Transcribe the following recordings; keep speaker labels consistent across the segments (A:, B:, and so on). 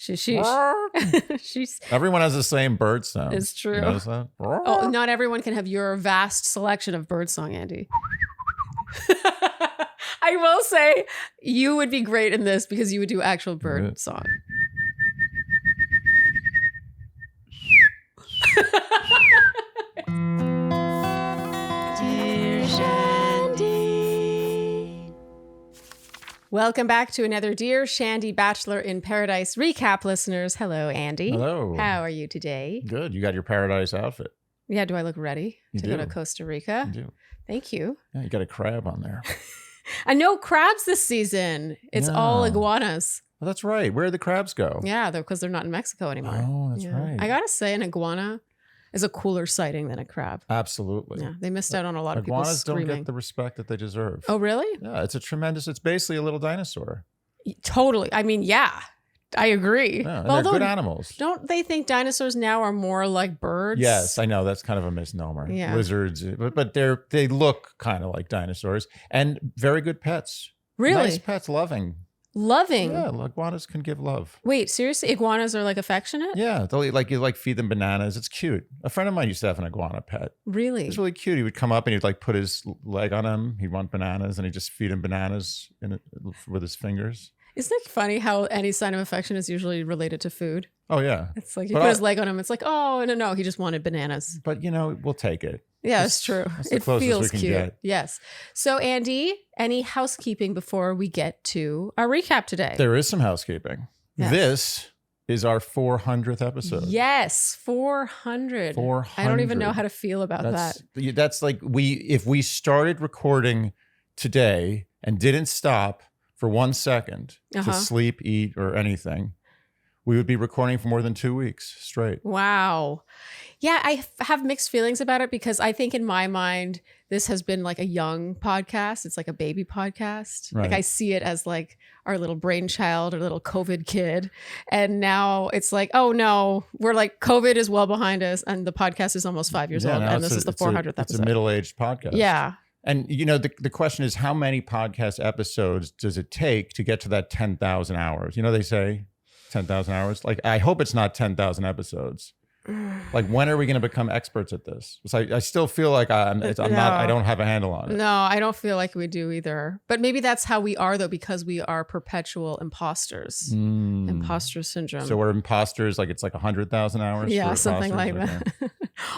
A: She's
B: Everyone has the same bird sound.
A: It's true.
B: You notice that?
A: Oh, not everyone can have your vast selection of birdsong, Andy. I will say you would be great in this because you would do actual bird song. Dear Shandy. Welcome back to another Dear Shandy Bachelor in Paradise recap, listeners. Hello, Andy.
B: Hello.
A: How are you today?
B: Good. You got your paradise outfit.
A: Yeah, do I look ready to go to Costa Rica?
B: You do.
A: Thank you.
B: Yeah, you got a crab on there.
A: And no crabs this season. It's all iguanas.
B: Well, that's right. Where did the crabs go?
A: Yeah, because they're not in Mexico anymore.
B: Oh, that's right.
A: I gotta say, an iguana is a cooler sighting than a crab.
B: Absolutely.
A: Yeah, they missed out on a lot of people screaming.
B: Iguanas don't get the respect that they deserve.
A: Oh, really?
B: Yeah, it's basically a little dinosaur.
A: Totally. I mean, yeah, I agree.
B: Yeah, and they're good animals.
A: Don't they think dinosaurs now are more like birds?
B: Yes, I know. That's kind of a misnomer.
A: Yeah.
B: Lizards, but they look kind of like dinosaurs and very good pets.
A: Really?
B: Nice pets, loving.
A: Loving?
B: Yeah, iguanas can give love.
A: Wait, seriously? Iguanas are like affectionate?
B: Yeah, they'll you feed them bananas. It's cute. A friend of mine used to have an iguana pet.
A: Really?
B: It's really cute. He would come up and he'd put his leg on him. He'd want bananas and he'd just feed him bananas with his fingers.
A: Isn't it funny how any sign of affection is usually related to food?
B: Oh, yeah.
A: It's like you put his leg on him. It's like, oh, no, he just wanted bananas.
B: But, we'll take it.
A: Yeah, it's true.
B: It feels
A: cute.
B: Get.
A: Yes. So, Andy, any housekeeping before we get to our recap today?
B: There is some housekeeping. Yes. This is our 400th episode.
A: Yes, 400. 400. I don't even know how to feel about that.
B: That's like if we started recording today and didn't stop for 1 second to sleep, eat, or anything, we would be recording for more than 2 weeks straight.
A: Wow. Yeah, I have mixed feelings about it because I think in my mind, this has been like a young podcast. It's like a baby podcast.
B: Right.
A: Like I see it as like our little brainchild or little COVID kid. And now it's like, oh no, we're like COVID is well behind us and the podcast is almost 5 years old. And this is the 400th episode.
B: It's a middle-aged podcast.
A: Yeah.
B: And, the question is, how many podcast episodes does it take to get to that 10,000 hours? They say 10,000 hours. Like, I hope it's not 10,000 episodes. Like, when are we going to become experts at this? I still feel like I don't have a handle on it.
A: No, I don't feel like we do either. But maybe that's how we are, though, because we are perpetual imposters. Imposter syndrome.
B: So we're imposters, like it's like 100,000 hours?
A: Yeah, something like that.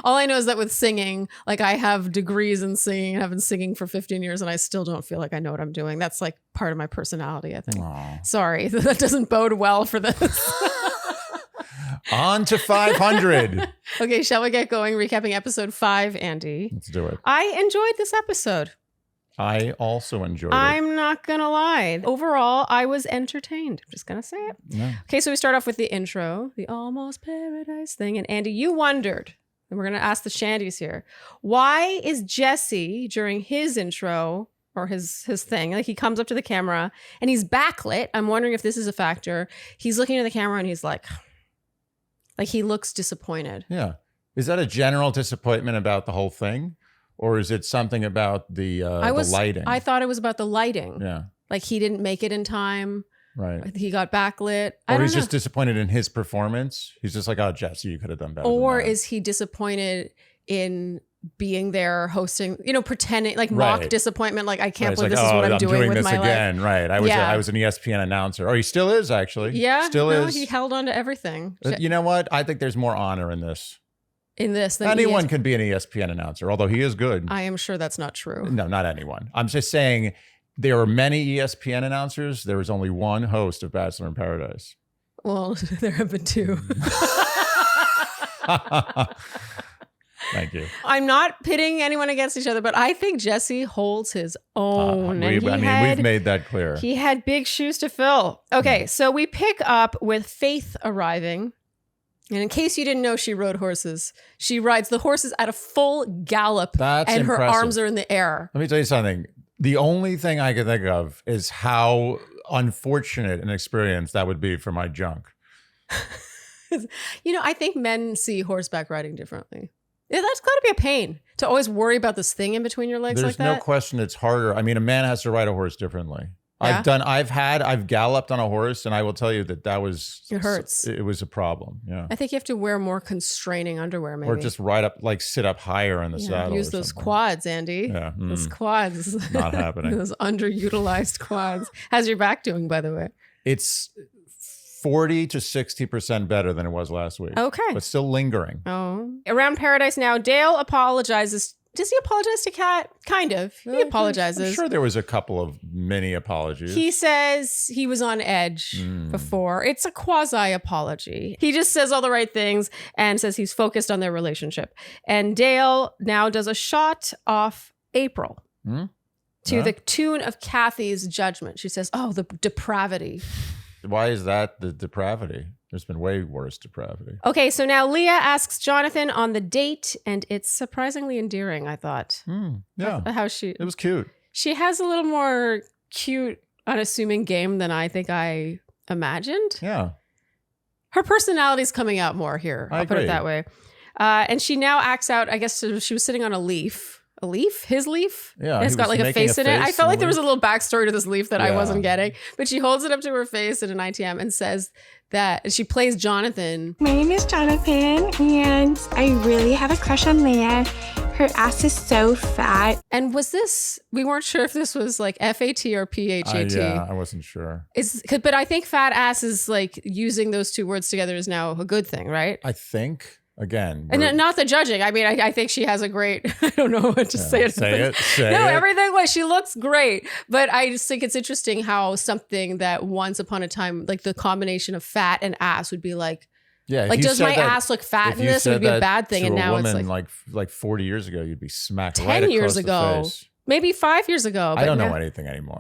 A: All I know is that with singing, like I have degrees in singing and I've been singing for 15 years and I still don't feel like I know what I'm doing. That's like part of my personality, I think.
B: Aww.
A: Sorry, that doesn't bode well for this.
B: On to 500.
A: Okay, shall we get going? Recapping episode 5, Andy.
B: Let's do it.
A: I enjoyed this episode.
B: I also enjoyed it.
A: I'm not going to lie. Overall, I was entertained. I'm just going to say it.
B: Yeah.
A: Okay, so we start off with the intro, the almost paradise thing. And Andy, you wondered, and we're going to ask the Shandys here, why is Jesse, during his intro or his thing, like he comes up to the camera and he's backlit. I'm wondering if this is a factor. He's looking at the camera and he's like he looks disappointed.
B: Yeah. Is that a general disappointment about the whole thing? Or is it something about the lighting?
A: I thought it was about the lighting.
B: Yeah.
A: Like he didn't make it in time.
B: Right.
A: He got backlit.
B: Or he's just disappointed in his performance. He's just like, oh, Jesse, you could have done better.
A: Or is he disappointed in being there hosting, pretending like mock disappointment. Like, I can't believe this is what I'm doing with my life.
B: Right. I was an ESPN announcer. Oh, he still is actually.
A: Yeah.
B: Still is.
A: He held on to everything.
B: You know what? I think there's more honor in this.
A: Than
B: anyone can be an ESPN announcer, although he is good.
A: I am sure that's not true.
B: No, not anyone. I'm just saying there are many ESPN announcers. There is only one host of Bachelor in Paradise.
A: Well, there have been 2.
B: Thank you.
A: I'm not pitting anyone against each other, but I think Jesse holds his own.
B: We've made that clear.
A: He had big shoes to fill. Okay, so we pick up with Faith arriving. And in case you didn't know, she rode horses. She rides the horses at a full gallop.
B: That's
A: and
B: impressive.
A: Her arms are in the air.
B: Let me tell you something. The only thing I can think of is how unfortunate an experience that would be for my junk.
A: I think men see horseback riding differently. Yeah, that's got to be a pain to always worry about this thing in between your legs like that.
B: There's no question it's harder. I mean, a man has to ride a horse differently.
A: Yeah?
B: I've galloped on a horse, and I will tell you that was
A: It hurts.
B: It was a problem. Yeah.
A: I think you have to wear more constraining underwear, maybe.
B: Or just sit up higher in the saddle.
A: Use those quads, Andy.
B: Yeah.
A: Those quads.
B: Not happening.
A: Those underutilized quads. How's your back doing, by the way?
B: It's 40 to 60% better than it was last week.
A: Okay.
B: But still lingering.
A: Oh. Around Paradise now, Dale apologizes. Does he apologize to Kat? Kind of. He apologizes.
B: I'm sure there was a couple of mini apologies.
A: He says he was on edge before. It's a quasi apology. He just says all the right things and says he's focused on their relationship. And Dale now does a shot off April to the tune of Kathy's judgment. She says, "Oh, the depravity."
B: Why is that the depravity? There's been way worse depravity.
A: Okay, so now Leah asks Jonathon on the date, and it's surprisingly endearing, I thought.
B: Yeah.
A: It
B: was cute.
A: She has a little more cute, unassuming game than I think I imagined.
B: Yeah.
A: Her personality's coming out more here. I'll put it that way. And she now acts out, I guess she was sitting on a leaf. A leaf? His leaf?
B: Yeah.
A: And it's got like a face in it. I felt like there was a little backstory to this leaf that I wasn't getting. But she holds it up to her face in an ITM and says that she plays Jonathon.
C: My name is Jonathon, and I really have a crush on Leah. Her ass is so fat.
A: And we weren't sure if this was like FAT or PHAT.
B: Yeah, I wasn't sure.
A: But I think fat ass is like using those two words together is now a good thing, right?
B: I think. Again,
A: and not the judging. I mean, I think she has a great. I don't know what to say.
B: Say it.
A: Everything. Like she looks great, but I just think it's interesting how something that once upon a time, like the combination of fat and ass, would be like, like does my ass look fat in this? It would be a bad thing, and now it's
B: like 40 years ago, you'd be smacked
A: 10
B: right
A: years
B: across
A: ago,
B: the face.
A: maybe 5 years ago.
B: I don't know anything anymore.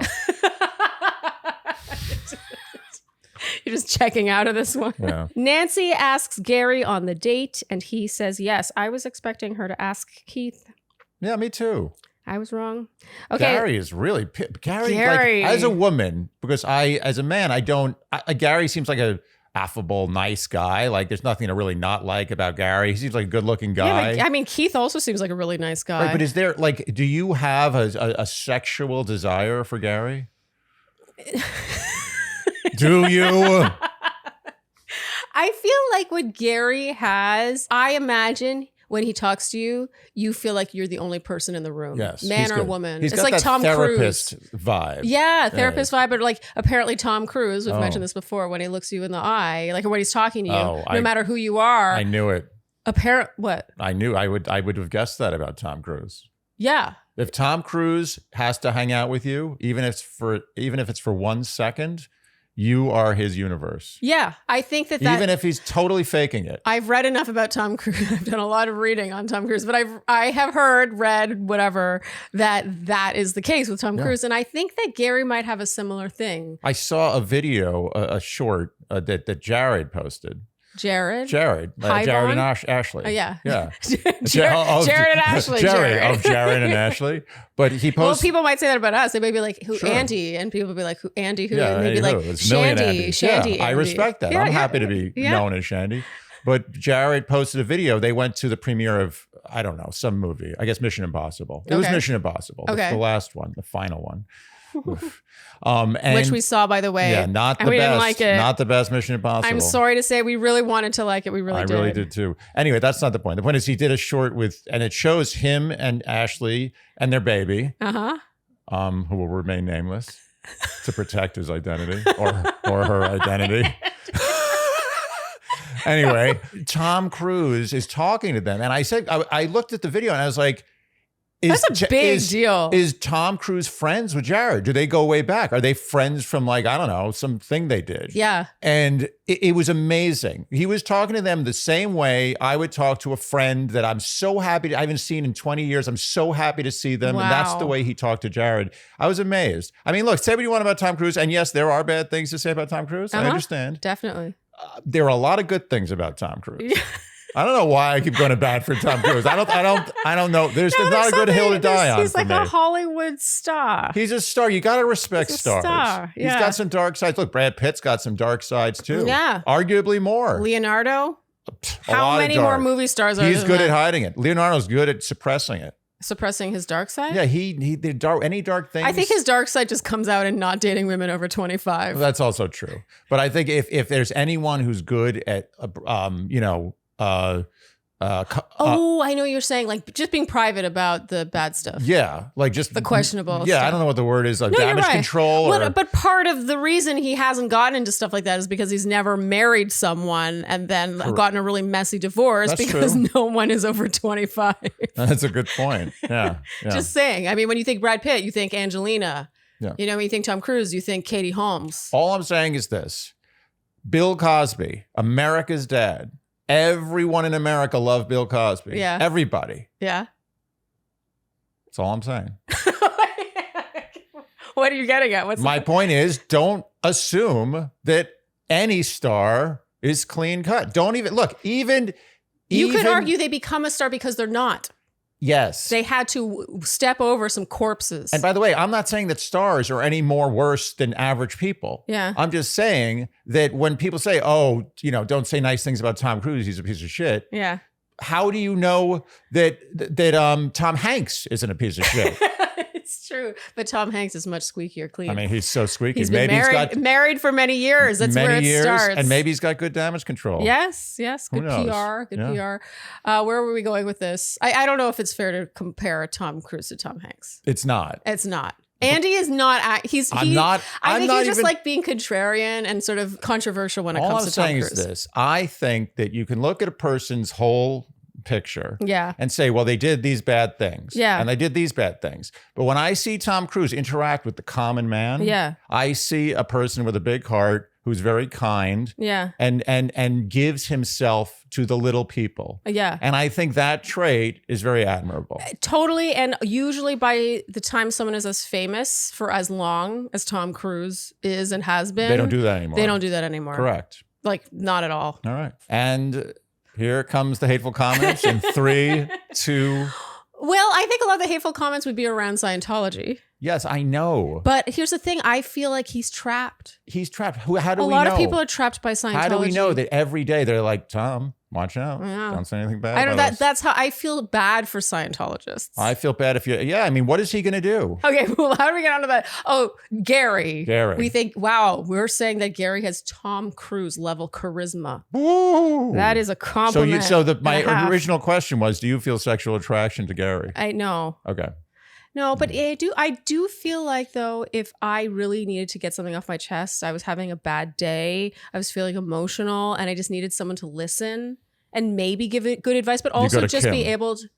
A: You're just checking out of this one.
B: Yeah.
A: Nancy asks Gary on the date, and he says yes. I was expecting her to ask Keith.
B: Yeah, me too.
A: I was wrong. Okay.
B: Gary is really Gary. Like, as a woman, because as a man, Gary seems like a affable, nice guy. Like there's nothing to really not like about Gary. He seems like a good looking guy.
A: Yeah, I mean, Keith also seems like a really nice guy.
B: Right, but is there do you have a sexual desire for Gary? Do you?
A: I feel like what Gary has, I imagine when he talks to you, you feel like you're the only person in the room.
B: Yes.
A: Man or woman.
B: He's
A: it's
B: got
A: like
B: that
A: Tom
B: therapist
A: Cruise
B: vibe.
A: Yeah, therapist vibe. But like apparently Tom Cruise, we've mentioned this before, when he looks you in the eye, like when he's talking to you, no matter who you are.
B: I knew it.
A: What?
B: I knew I would have guessed that about Tom Cruise.
A: Yeah.
B: If Tom Cruise has to hang out with you, even if it's for 1 second, you are his universe.
A: Yeah, I think that
B: even if he's totally faking it.
A: I've read enough about Tom Cruise. I've done a lot of reading on Tom Cruise, but I have read whatever that is the case with Tom Cruise, and I think that Gary might have a similar thing.
B: I saw a video, a short that Jared posted.
A: Jared
B: and Ashley.
A: Oh, yeah.
B: Jared
A: and Ashley.
B: Jared and Ashley. But he posted.
A: Well, people might say that about us. They may be like, "Who Andy?" And people will be like, "Who Andy? Who?" And they'd be like, "Shandy, Shandy."
B: Yeah, I respect that. I'm happy to be known as Shandy. But Jared posted a video. They went to the premiere of, I don't know, some movie. I guess Mission Impossible. It was Mission Impossible.
A: Okay.
B: The last one, the final one.
A: Which we saw, by the way.
B: Yeah, not the best.
A: Didn't like it.
B: Not the best Mission Impossible.
A: I'm sorry to say, we really wanted to like it. We really did.
B: I really did too. Anyway, that's not the point. The point is he did a short and it shows him and Ashley and their baby, who will remain nameless to protect his identity or her identity. Anyway, Tom Cruise is talking to them, and I looked at the video and I was like,
A: that's a big deal.
B: Is Tom Cruise friends with Jared? Do they go way back? Are they friends from I don't know, something they did?
A: Yeah.
B: And it was amazing. He was talking to them the same way I would talk to a friend that I'm so happy I haven't seen in 20 years. I'm so happy to see them. Wow. And that's the way he talked to Jared. I was amazed. I mean, look, say what you want about Tom Cruise. And yes, there are bad things to say about Tom Cruise. I understand.
A: Definitely.
B: There are a lot of good things about Tom Cruise. I don't know why I keep going to bat for Tom Cruise. I don't know. There's not a good hill to die on.
A: He's like a Hollywood star.
B: He's a star. You got to respect stars.
A: Star. Yeah.
B: He's got some dark sides. Look, Brad Pitt's got some dark sides too.
A: Yeah.
B: Arguably more.
A: Leonardo? How many more movie stars are there?
B: He's good at hiding it. Leonardo's good at suppressing it.
A: suppressing his dark side?
B: Yeah, he did any dark things.
A: I think his dark side just comes out in not dating women over 25.
B: Well, that's also true. But I think if there's anyone who's good at,
A: I know what you're saying, like just being private about the bad stuff.
B: yeah, like just
A: The questionable
B: Yeah,
A: stuff.
B: I don't know what the word is, like
A: No, you're
B: damage
A: right.
B: control.
A: But part of the reason he hasn't gotten into stuff like that is because he's never married someone and then gotten a really messy divorce
B: That's
A: because
B: true.
A: no one is over 25.
B: That's a good point. Yeah, yeah.
A: Just saying. I mean, when you think Brad Pitt, you think Angelina.
B: Yeah.
A: You know, when you think Tom Cruise, you think Katie Holmes.
B: All I'm saying is this: Bill Cosby, America's dad. Everyone in America loved Bill Cosby.
A: Yeah.
B: Everybody.
A: Yeah.
B: That's all I'm saying.
A: What are you getting at? What's
B: My
A: the-
B: point is, don't assume that any star is clean cut. Don't even look. Even
A: You could argue they become a star because they're not.
B: Yes.
A: They had to step over some corpses.
B: And by the way, I'm not saying that stars are any more worse than average people.
A: Yeah.
B: I'm just saying that when people say, oh, don't say nice things about Tom Cruise, he's a piece of shit.
A: Yeah.
B: How do you know that Tom Hanks isn't a piece of shit?
A: It's true. But Tom Hanks is much squeakier clean.
B: I mean, he's so squeaky.
A: He's been married for many years. That's where it starts.
B: And maybe he's got good damage control.
A: Yes.
B: Who
A: Good
B: knows?
A: PR. Good
B: Yeah.
A: PR. Where were we going with this? I don't know if it's fair to compare Tom Cruise to Tom Hanks.
B: It's not.
A: It's not. Andy is not. I think he's just like being contrarian and sort of controversial when it
B: All
A: comes
B: I'm
A: to Tom
B: saying
A: Cruise.
B: is this. I think that you can look at a person's whole picture
A: Yeah.
B: and say, well, they did these bad things.
A: Yeah.
B: And they did these bad things. But when I see Tom Cruise interact with the common man,
A: Yeah.
B: I see a person with a big heart who's very kind
A: Yeah.
B: and gives himself to the little people.
A: Yeah.
B: And I think that trait is very admirable.
A: Totally. And usually by the time someone is as famous for as long as Tom Cruise is and has been,
B: They don't do that anymore.
A: They don't do that anymore.
B: Correct.
A: Like, not at all.
B: All right. And here comes the hateful comments in 3, 2.
A: Well, I think a lot of the hateful comments would be around Scientology.
B: Yes, I know.
A: But here's the thing. I feel like he's trapped.
B: He's trapped. How do
A: A
B: we know?
A: lot of people are trapped by Scientology.
B: How do we know that every day they're like, Tom, watch out.
A: Yeah.
B: Don't say anything bad
A: I know
B: about us.
A: that's how I feel bad for Scientologists.
B: I feel bad if you, I mean, what is he going to do?
A: Okay, well, how do we get onto that? Oh, Gary.
B: Gary.
A: We think, wow, we're saying that Gary has Tom Cruise level charisma.
B: Woo.
A: That is a compliment.
B: My
A: and a half.
B: original question was, do you feel sexual attraction to Gary?
A: I know.
B: Okay.
A: No, but I do feel like, though, if I really needed to get something off my chest, I was having a bad day, I was feeling emotional, and I just needed someone to listen and maybe give it good advice, but also
B: to
A: just
B: Kim.
A: be able to.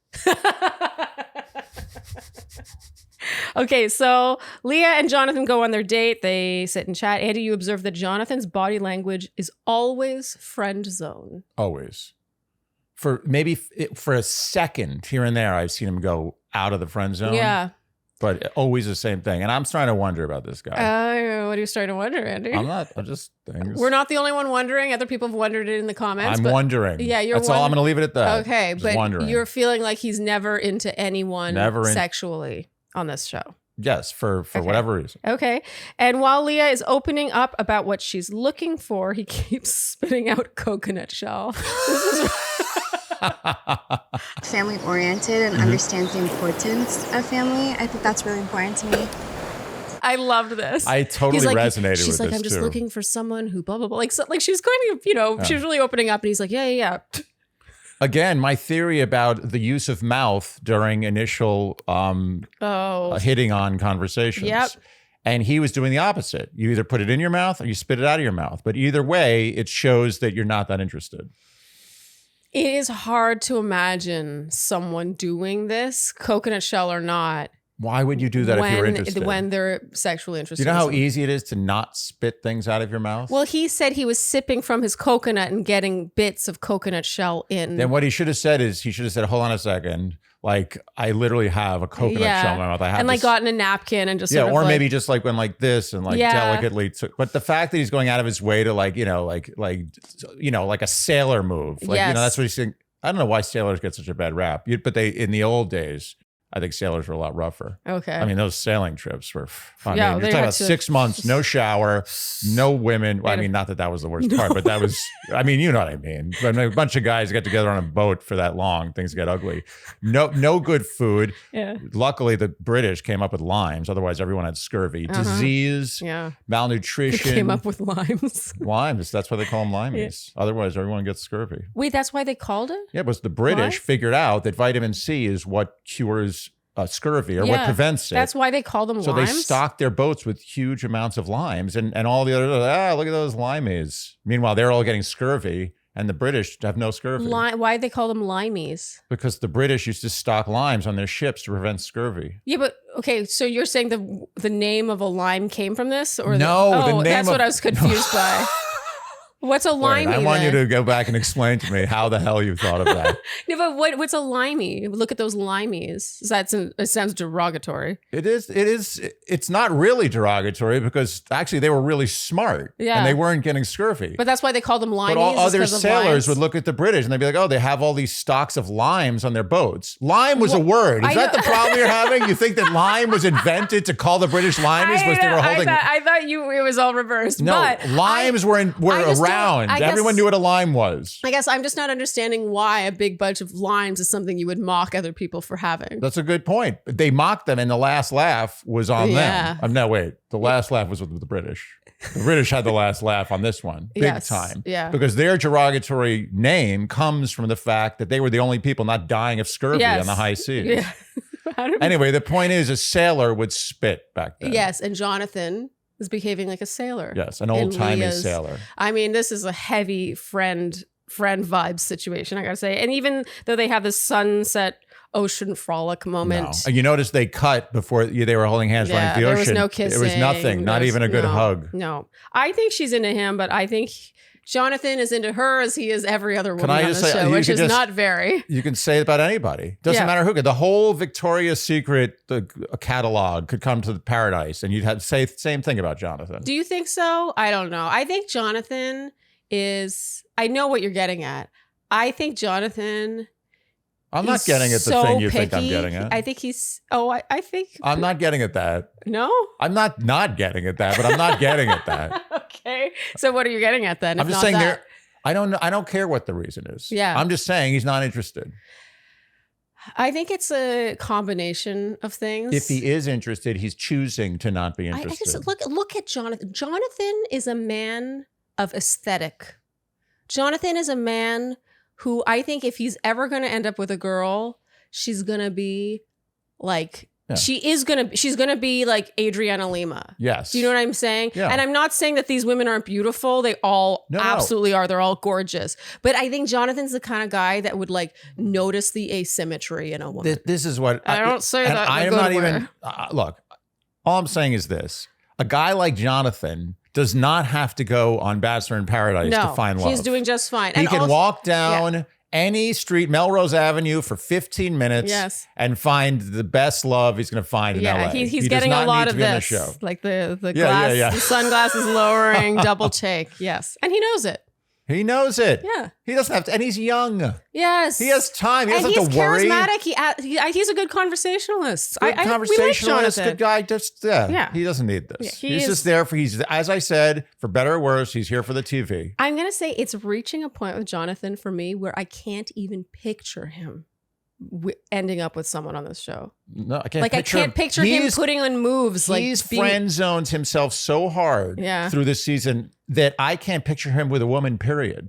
A: Okay, so Leah and Jonathon go on their date. They sit and chat. Andy, you observe that Jonathon's body language is always friend zone.
B: Always. For a second here and there, I've seen him go out of the friend zone.
A: Yeah.
B: But always the same thing. And I'm starting to wonder about this guy.
A: What are you starting to wonder, Andy?
B: I'm just things.
A: We're not the only one wondering. Other people have wondered it in the comments.
B: I'm
A: but
B: wondering.
A: Yeah,
B: That's all. I'm going to leave it at that.
A: Okay,
B: Just
A: but
B: wondering.
A: you're feeling like he's never into anyone sexually on this show.
B: Yes, for whatever reason.
A: Okay. And while Leah is opening up about what she's looking for, he keeps spitting out coconut shell. This is
D: family oriented and understands the importance of family. I think that's really important to me.
A: I loved this.
B: I totally resonated with this.
A: She's like, I'm just looking for someone who blah, blah, blah. Like she's going to, she was really opening up and he's like, yeah.
B: Again, my theory about the use of mouth during initial hitting on conversations.
A: Yep.
B: And he was doing the opposite. You either put it in your mouth or you spit it out of your mouth. But either way, it shows that you're not that interested.
A: It is hard to imagine someone doing this, coconut shell or not.
B: Why would you do that if you're interested?
A: When they're sexually interested.
B: Do you know how easy it is to not spit things out of your mouth?
A: Well, he said he was sipping from his coconut and getting bits of coconut shell in.
B: Then what he should have said is, hold on a second. Like, I literally have a coconut shell in my mouth. I have
A: and gotten a napkin and just
B: maybe just like went like this and delicately took. But the fact that he's going out of his way to like a sailor move. Like, that's what he's saying. I don't know why sailors get such a bad rap. But in the old days, I think sailors were a lot rougher.
A: Okay.
B: I mean, those sailing trips were,
A: Yeah,
B: you're
A: they
B: talking
A: had
B: about
A: to-
B: 6 months, no shower, no women. Well, I mean, not that was the worst part, but that was, I mean, you know what I mean. But a bunch of guys get together on a boat for that long, things get ugly. No good food.
A: Yeah.
B: Luckily, the British came up with limes. Otherwise, everyone had scurvy, disease,
A: Yeah.
B: malnutrition.
A: Came up with limes.
B: Limes. That's why they call them limeys. Otherwise, everyone gets scurvy.
A: Wait, that's why they called it?
B: Yeah, but the British
A: Why?
B: figured out that vitamin C is what cures scurvy or what
A: Yeah,
B: prevents it.
A: That's why they call them
B: So
A: limes?
B: they stocked their boats with huge amounts of limes, and all the others, look at those limeys. Meanwhile, they're all getting scurvy, and the British have no scurvy.
A: Why do they call them limeys?
B: Because the British used to stock limes on their ships to prevent scurvy.
A: Yeah, but okay, so you're saying the name of a lime came from this? Or
B: No, the name
A: that's
B: of-
A: what I was confused by. What's a
B: Wait,
A: limey?
B: I want you
A: then?
B: to go back and explain to me how the hell you thought of that.
A: No, but what's a limey? Look at those limeys. It sounds derogatory.
B: It's not really derogatory because actually they were really smart.
A: Yeah.
B: And they weren't getting scurvy.
A: But that's why they call them limeys.
B: But all
A: is
B: other
A: 'cause of
B: sailors
A: limes?
B: would look at the British and they'd be like, oh, they have all these stocks of limes on their boats. Lime was a word. Is
A: I
B: that
A: know.
B: the problem you're having? You think that lime was invented to call the British limeys because they were holding...
A: I thought it was all reversed.
B: No,
A: but
B: limes were
A: I just don't-
B: around.
A: I guess-
B: Everyone knew what a lime was.
A: I guess I'm just not understanding why a big bunch of limes is something you would mock other people for having.
B: That's a good point. They mocked them and the last laugh was on
A: Yeah.
B: them. No, wait. The last laugh was with the British. The British had the last laugh on this one. Big
A: Yes,
B: time.
A: yeah.
B: Because their derogatory name comes from the fact that they were the only people not dying of scurvy
A: Yes.
B: on the high seas.
A: Yeah. How do we-
B: Anyway, the point is a sailor would spit back then.
A: Yes, and Jonathan is behaving like a sailor.
B: Yes, an old-timey
A: Leah's-
B: sailor.
A: I mean, this is a heavy friend vibe situation, I gotta say. And even though they have this sunset ocean frolic moment.
B: No. You notice they cut before they were holding hands running the
A: there
B: ocean.
A: was no kissing.
B: There was nothing, not
A: There was-
B: even a good
A: no,
B: hug.
A: No. I think she's into him, but I think Jonathan is into her as he is every other woman
B: I
A: on
B: just
A: the
B: say-
A: show,
B: you
A: which
B: could
A: is
B: just-
A: not very.
B: You can say it about anybody. Doesn't
A: Yeah.
B: matter who. The whole Victoria's Secret catalog could come to the Paradise, and you'd have to say the same thing about Jonathan.
A: Do you think so? I don't know. I think Jonathan is, I know what you're getting at. I think Jonathan
B: I'm not
A: he's
B: getting at the
A: so
B: thing you think I'm
A: picky.
B: getting at.
A: I think he's, I think,
B: I'm not getting at that.
A: no?
B: I'm not getting at that, but I'm not getting at that.
A: Okay. So what are you getting at then?
B: I'm
A: if
B: just
A: not
B: saying
A: that?
B: there. I don't know. I don't care what the reason is.
A: Yeah.
B: I'm just saying he's not interested.
A: I think it's a combination of things.
B: If he is interested, he's choosing to not be
A: I
B: interested.
A: just look at Jonathan. Jonathan is a man of aesthetic. Jonathan is a man who I think if he's ever going to end up with a girl, she's going to be like,
B: Yeah.
A: she's going to be like Adriana Lima.
B: Yes.
A: Do you know what I'm saying?
B: Yeah.
A: And I'm not saying that these women aren't beautiful. They all
B: No.
A: absolutely are. They're all gorgeous. But I think Jonathan's the kind of guy that would like notice the asymmetry in a woman.
B: This is what
A: I don't say
B: and
A: that in a
B: I am
A: good
B: not
A: way.
B: even look. All I'm saying is this: a guy like Jonathan does not have to go on Bachelor in Paradise to find love.
A: he's doing just fine.
B: He
A: And
B: can
A: also-
B: walk down any street, Melrose Avenue, for 15 minutes,
A: Yes.
B: and find the best love he's going to find in
A: Yeah,
B: LA.
A: he's
B: He does
A: getting a
B: not
A: lot
B: need
A: of
B: to be on the
A: this,
B: show.
A: like the
B: Yeah,
A: glass,
B: yeah.
A: the sunglasses lowering, double take. Yes, and he knows it.
B: He knows it.
A: Yeah.
B: He doesn't have to, and he's young.
A: Yes,
B: He has time. He
A: and
B: doesn't
A: he's
B: have to worry.
A: charismatic. He's a good conversationalist.
B: Good
A: we like
B: conversationalist,
A: Jonathan.
B: good guy. Just
A: Yeah.
B: he doesn't need this.
A: Yeah, he
B: he's
A: is-
B: just there for. He's, as I said, for better or worse, he's here for the TV.
A: I'm gonna say it's reaching a point with Jonathan for me where I can't even picture him ending up with someone on this show.
B: No, I can't.
A: Like I can't picture him
B: He's-
A: putting on moves. Like
B: He's
A: being-
B: friend zoned himself so hard
A: Yeah.
B: through this season that I can't picture him with a woman. Period.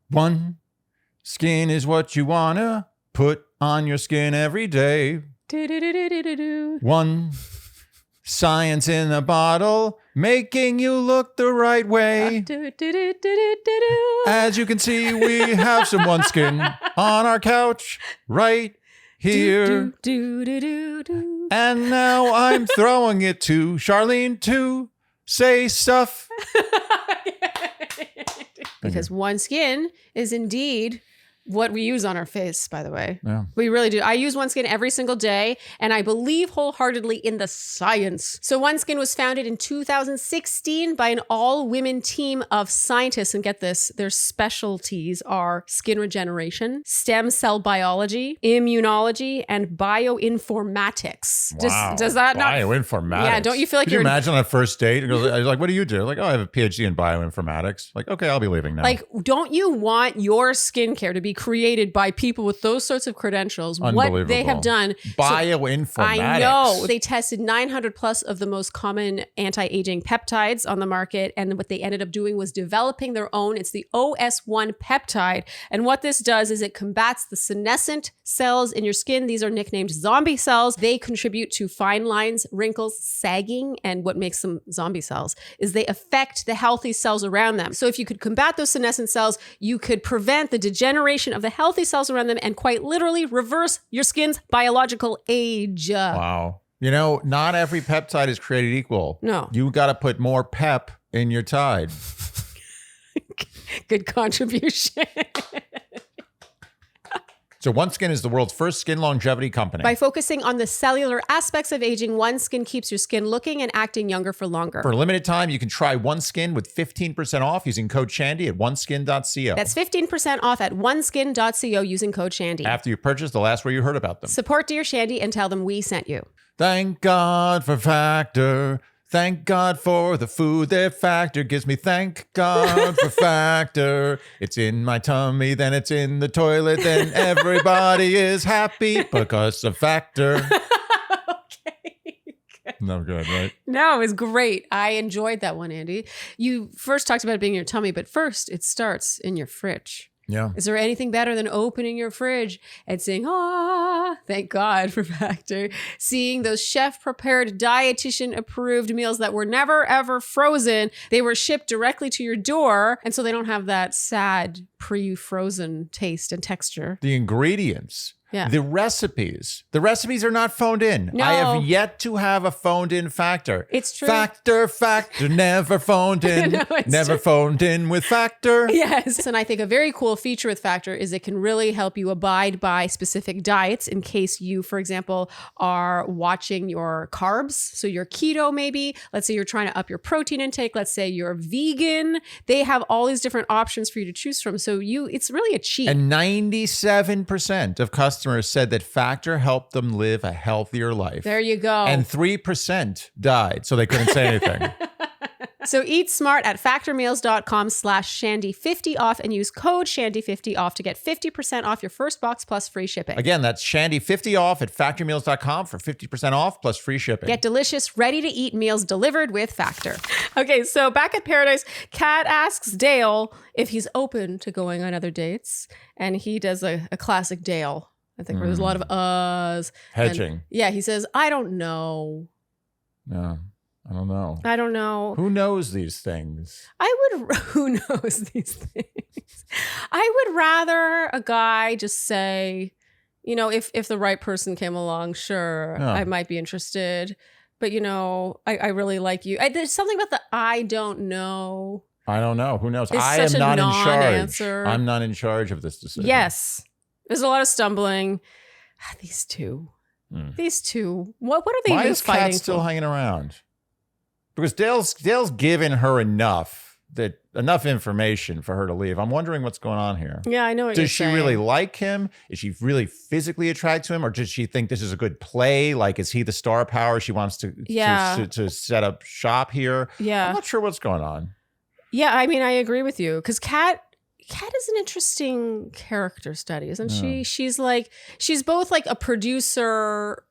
B: One skin is what you wanna put on your skin every day.
A: Do-do-do-do-do-do.
B: One science in a bottle, making you look the right way.
A: Do-do-do-do-do-do.
B: As you can see, we have some one skin on our couch right here.
A: Do-do-do-do-do.
B: And now I'm throwing it to Sharleen to say stuff.
A: Because one skin is indeed what we use on our face, by the way.
B: Yeah.
A: We really do. I use OneSkin every single day, and I believe wholeheartedly in the science. So OneSkin was founded in 2016 by an all-women team of scientists. And get this, their specialties are skin regeneration, stem cell biology, immunology, and bioinformatics.
B: Wow.
A: Does that not...
B: Bioinformatics.
A: Yeah, don't you feel like
B: Could you imagine on a first date? Like, what do you do? Like, oh, I have a PhD in bioinformatics. Like, okay, I'll be leaving now.
A: Like, don't you want your skincare to be created by people with those sorts of credentials? What they have done.
B: Bioinformatics.
A: I know. They tested 900 plus of the most common anti-aging peptides on the market. And what they ended up doing was developing their own. It's the OS1 peptide. And what this does is it combats the senescent cells in your skin. These are nicknamed zombie cells. They contribute to fine lines, wrinkles, sagging. And what makes them zombie cells is they affect the healthy cells around them. So if you could combat those senescent cells, you could prevent the degeneration of the healthy cells around them and quite literally reverse your skin's biological age.
B: Wow. You know, not every peptide is created equal.
A: No.
B: You got to put more pep in your tide.
A: Good contribution.
B: So OneSkin is the world's first skin longevity company.
A: By focusing on the cellular aspects of aging, OneSkin keeps your skin looking and acting younger for longer.
B: For a limited time, you can try OneSkin with 15% off using code Shandy at oneskin.co.
A: That's 15% off at oneskin.co using code Shandy.
B: After you purchase, they'll ask where you heard about them.
A: Support Dear Shandy and tell them we sent you.
B: Thank God for Factor. Thank God for the food that Factor gives me. Thank God for Factor. It's in my tummy, then it's in the toilet, then everybody is happy because of Factor.
A: Okay.
B: No good, right?
A: No, it was great. I enjoyed that one, Andy. You first talked about it being in your tummy, but first it starts in your fridge.
B: Yeah.
A: Is there anything better than opening your fridge and saying, ah, thank God for Factor, seeing those chef-prepared, dietitian-approved meals that were never, ever frozen. They were shipped directly to your door, and so they don't have that sad pre-frozen taste and texture.
B: The ingredients.
A: Yeah.
B: The recipes. The recipes are not phoned in.
A: No.
B: I have yet to have a phoned in Factor.
A: It's true.
B: Factor, never phoned in.
A: No, it's
B: never
A: true.
B: phoned in with Factor.
A: Yes. And I think a very cool feature with Factor is it can really help you abide by specific diets in case you, for example, are watching your carbs. So you're keto maybe. Let's say you're trying to up your protein intake. Let's say you're vegan. They have all these different options for you to choose from. So it's really a cheat.
B: And 97% of customers said that Factor helped them live a healthier life.
A: There you go.
B: And 3% died, so they couldn't say anything.
A: So eat smart at factormeals.com/Shandy50 off and use code Shandy50 off to get 50% off your first box plus free shipping.
B: Again, that's Shandy50 off at factormeals.com for 50% off plus free shipping.
A: Get delicious, ready-to-eat meals delivered with Factor. Okay, so back at Paradise, Kat asks Dale if he's open to going on other dates, and he does a classic Dale. I think where there's a lot of uhs.
B: Hedging.
A: And, yeah, he says, I don't know.
B: Yeah, I don't know.
A: I don't know.
B: Who knows these things?
A: Who knows these things? I would rather a guy just say, you know, if the right person came along, sure,
B: Yeah.
A: I might be interested. But, you know, I really like you. There's something about the I don't know.
B: I don't know. Who knows?
A: It's
B: I am
A: such a
B: not in charge.
A: non-answer.
B: I'm not in charge of this decision.
A: Yes. There's a lot of stumbling. These two. These two. What are they
B: Why
A: even
B: is
A: fighting
B: Kat still
A: for?
B: hanging around? Because Dale's given her enough information for her to leave. I'm wondering what's going on here.
A: Yeah, I know what you're
B: Does she
A: saying.
B: really like him? Is she really physically attracted to him? Or does she think this is a good play? Like, is he the star power she wants to set up shop here?
A: Yeah.
B: I'm not sure what's going on.
A: Yeah, I mean, I agree with you. Because Kat is an interesting character study, isn't she? She's both like a producer,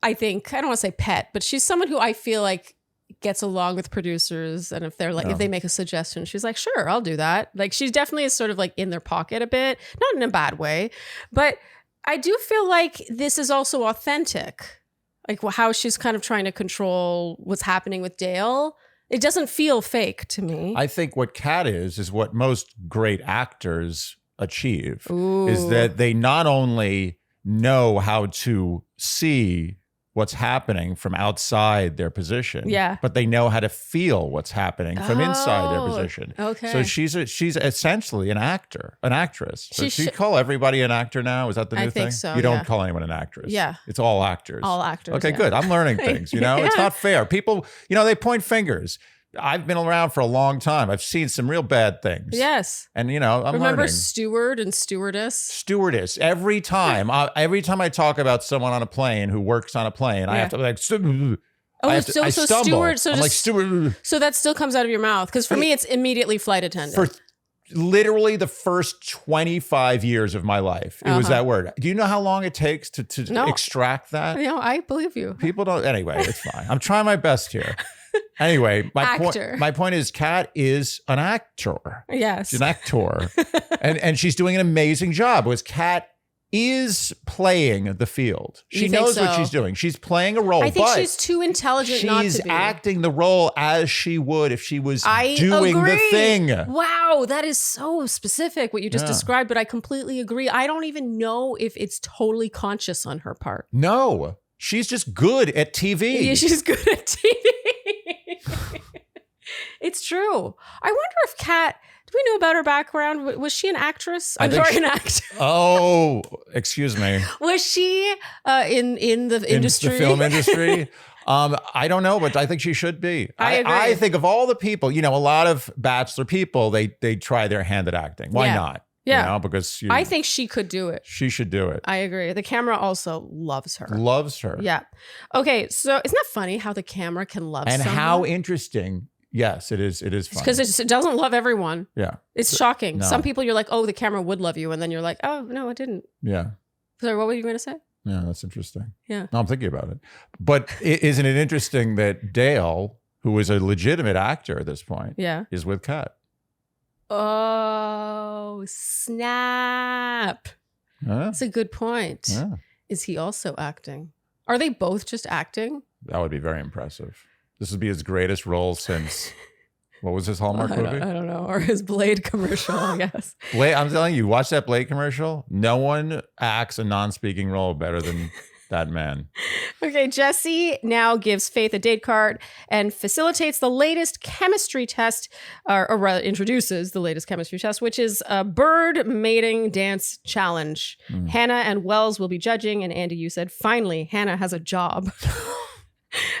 A: I think. I don't want to say pet, but she's someone who I feel like gets along with producers, and if they're like, if they make a suggestion, she's like, sure, I'll do that. Like, she definitely is sort of like in their pocket a bit, not in a bad way, but I do feel like this is also authentic, like how she's kind of trying to control what's happening with Dale. It doesn't feel fake to me.
B: I think what Kat is what most great actors achieve, is that they not only know how to see what's happening from outside their position.
A: Yeah.
B: But they know how to feel what's happening from inside their position.
A: Okay.
B: So she's essentially an actress. So
A: She
B: do you call everybody an actor now? Is that the new
A: I
B: thing?
A: think so,
B: You don't
A: yeah.
B: call anyone an actress.
A: Yeah.
B: It's all actors.
A: All actors.
B: Okay,
A: yeah.
B: good. I'm learning things, you know? It's
A: Yeah.
B: not fair. People, they point fingers. I've been around for a long time. I've seen some real bad things.
A: Yes.
B: And, I'm
A: Remember
B: learning.
A: steward and stewardess?
B: Stewardess. Every time I talk about someone on a plane who works on a plane, I have to like, I stumble.
A: steward. So
B: I'm like, steward.
A: So that still comes out of your mouth. Because for me, it's immediately flight attendant.
B: For literally the first 25 years of my life, it was that word. Do you know how long it takes to extract that?
A: I believe you.
B: People don't. Anyway, it's fine. I'm trying my best here. Anyway, my point is, Kat is an actor.
A: Yes.
B: She's an actor, and she's doing an amazing job. Because Kat is playing the field. She
A: You think
B: knows what
A: so?
B: she's doing. She's playing a role.
A: I think
B: but
A: she's too intelligent not to be.
B: she's acting the role as she would if she was
A: I
B: doing
A: agree.
B: the thing.
A: Wow, that is so specific what you just
B: Yeah.
A: described, but I completely agree. I don't even know if it's totally conscious on her part.
B: No, she's just good at TV.
A: Yeah, she's good at TV. It's true. I wonder if Kat, do we know about her background? Was she an actress?
B: I
A: I'm
B: think
A: sorry, an actor.
B: Oh, excuse me.
A: Was she in the industry?
B: In the film industry? I don't know, but I think she should be.
A: I agree.
B: I think of all the people, a lot of Bachelor people, they try their hand at acting. Why
A: Yeah.
B: not?
A: Yeah.
B: Because
A: I think she could do it.
B: she should do it.
A: I agree. The camera also loves her.
B: Loves her.
A: Yeah. Okay, so isn't that funny how the camera can love
B: And
A: someone?
B: how interesting. Yes, it is. It is fun.
A: Because it doesn't love everyone.
B: Yeah.
A: It's shocking.
B: No.
A: Some people you're like, oh, the camera would love you. And then you're like, oh, no, it didn't.
B: Yeah.
A: Sorry, what were you going to say?
B: Yeah, that's interesting.
A: Yeah.
B: No, I'm thinking about it. But isn't it interesting that Dale, who is a legitimate actor at this point,
A: Yeah.
B: is with Kat?
A: Oh, snap.
B: Huh?
A: That's a good point.
B: Yeah.
A: Is he also acting? Are they both just acting?
B: That would be very impressive. This would be his greatest role since, what was his Hallmark
A: I
B: movie?
A: don't know. Or his Blade commercial, I guess.
B: Blade, I'm telling you, watch that Blade commercial. No one acts a non-speaking role better than that man.
A: Okay, Jesse now gives Faith a date card and facilitates the latest chemistry test, or rather introduces the latest chemistry test, which is a bird mating dance challenge. Hannah and Wells will be judging, and Andy, you said, finally, Hannah has a job.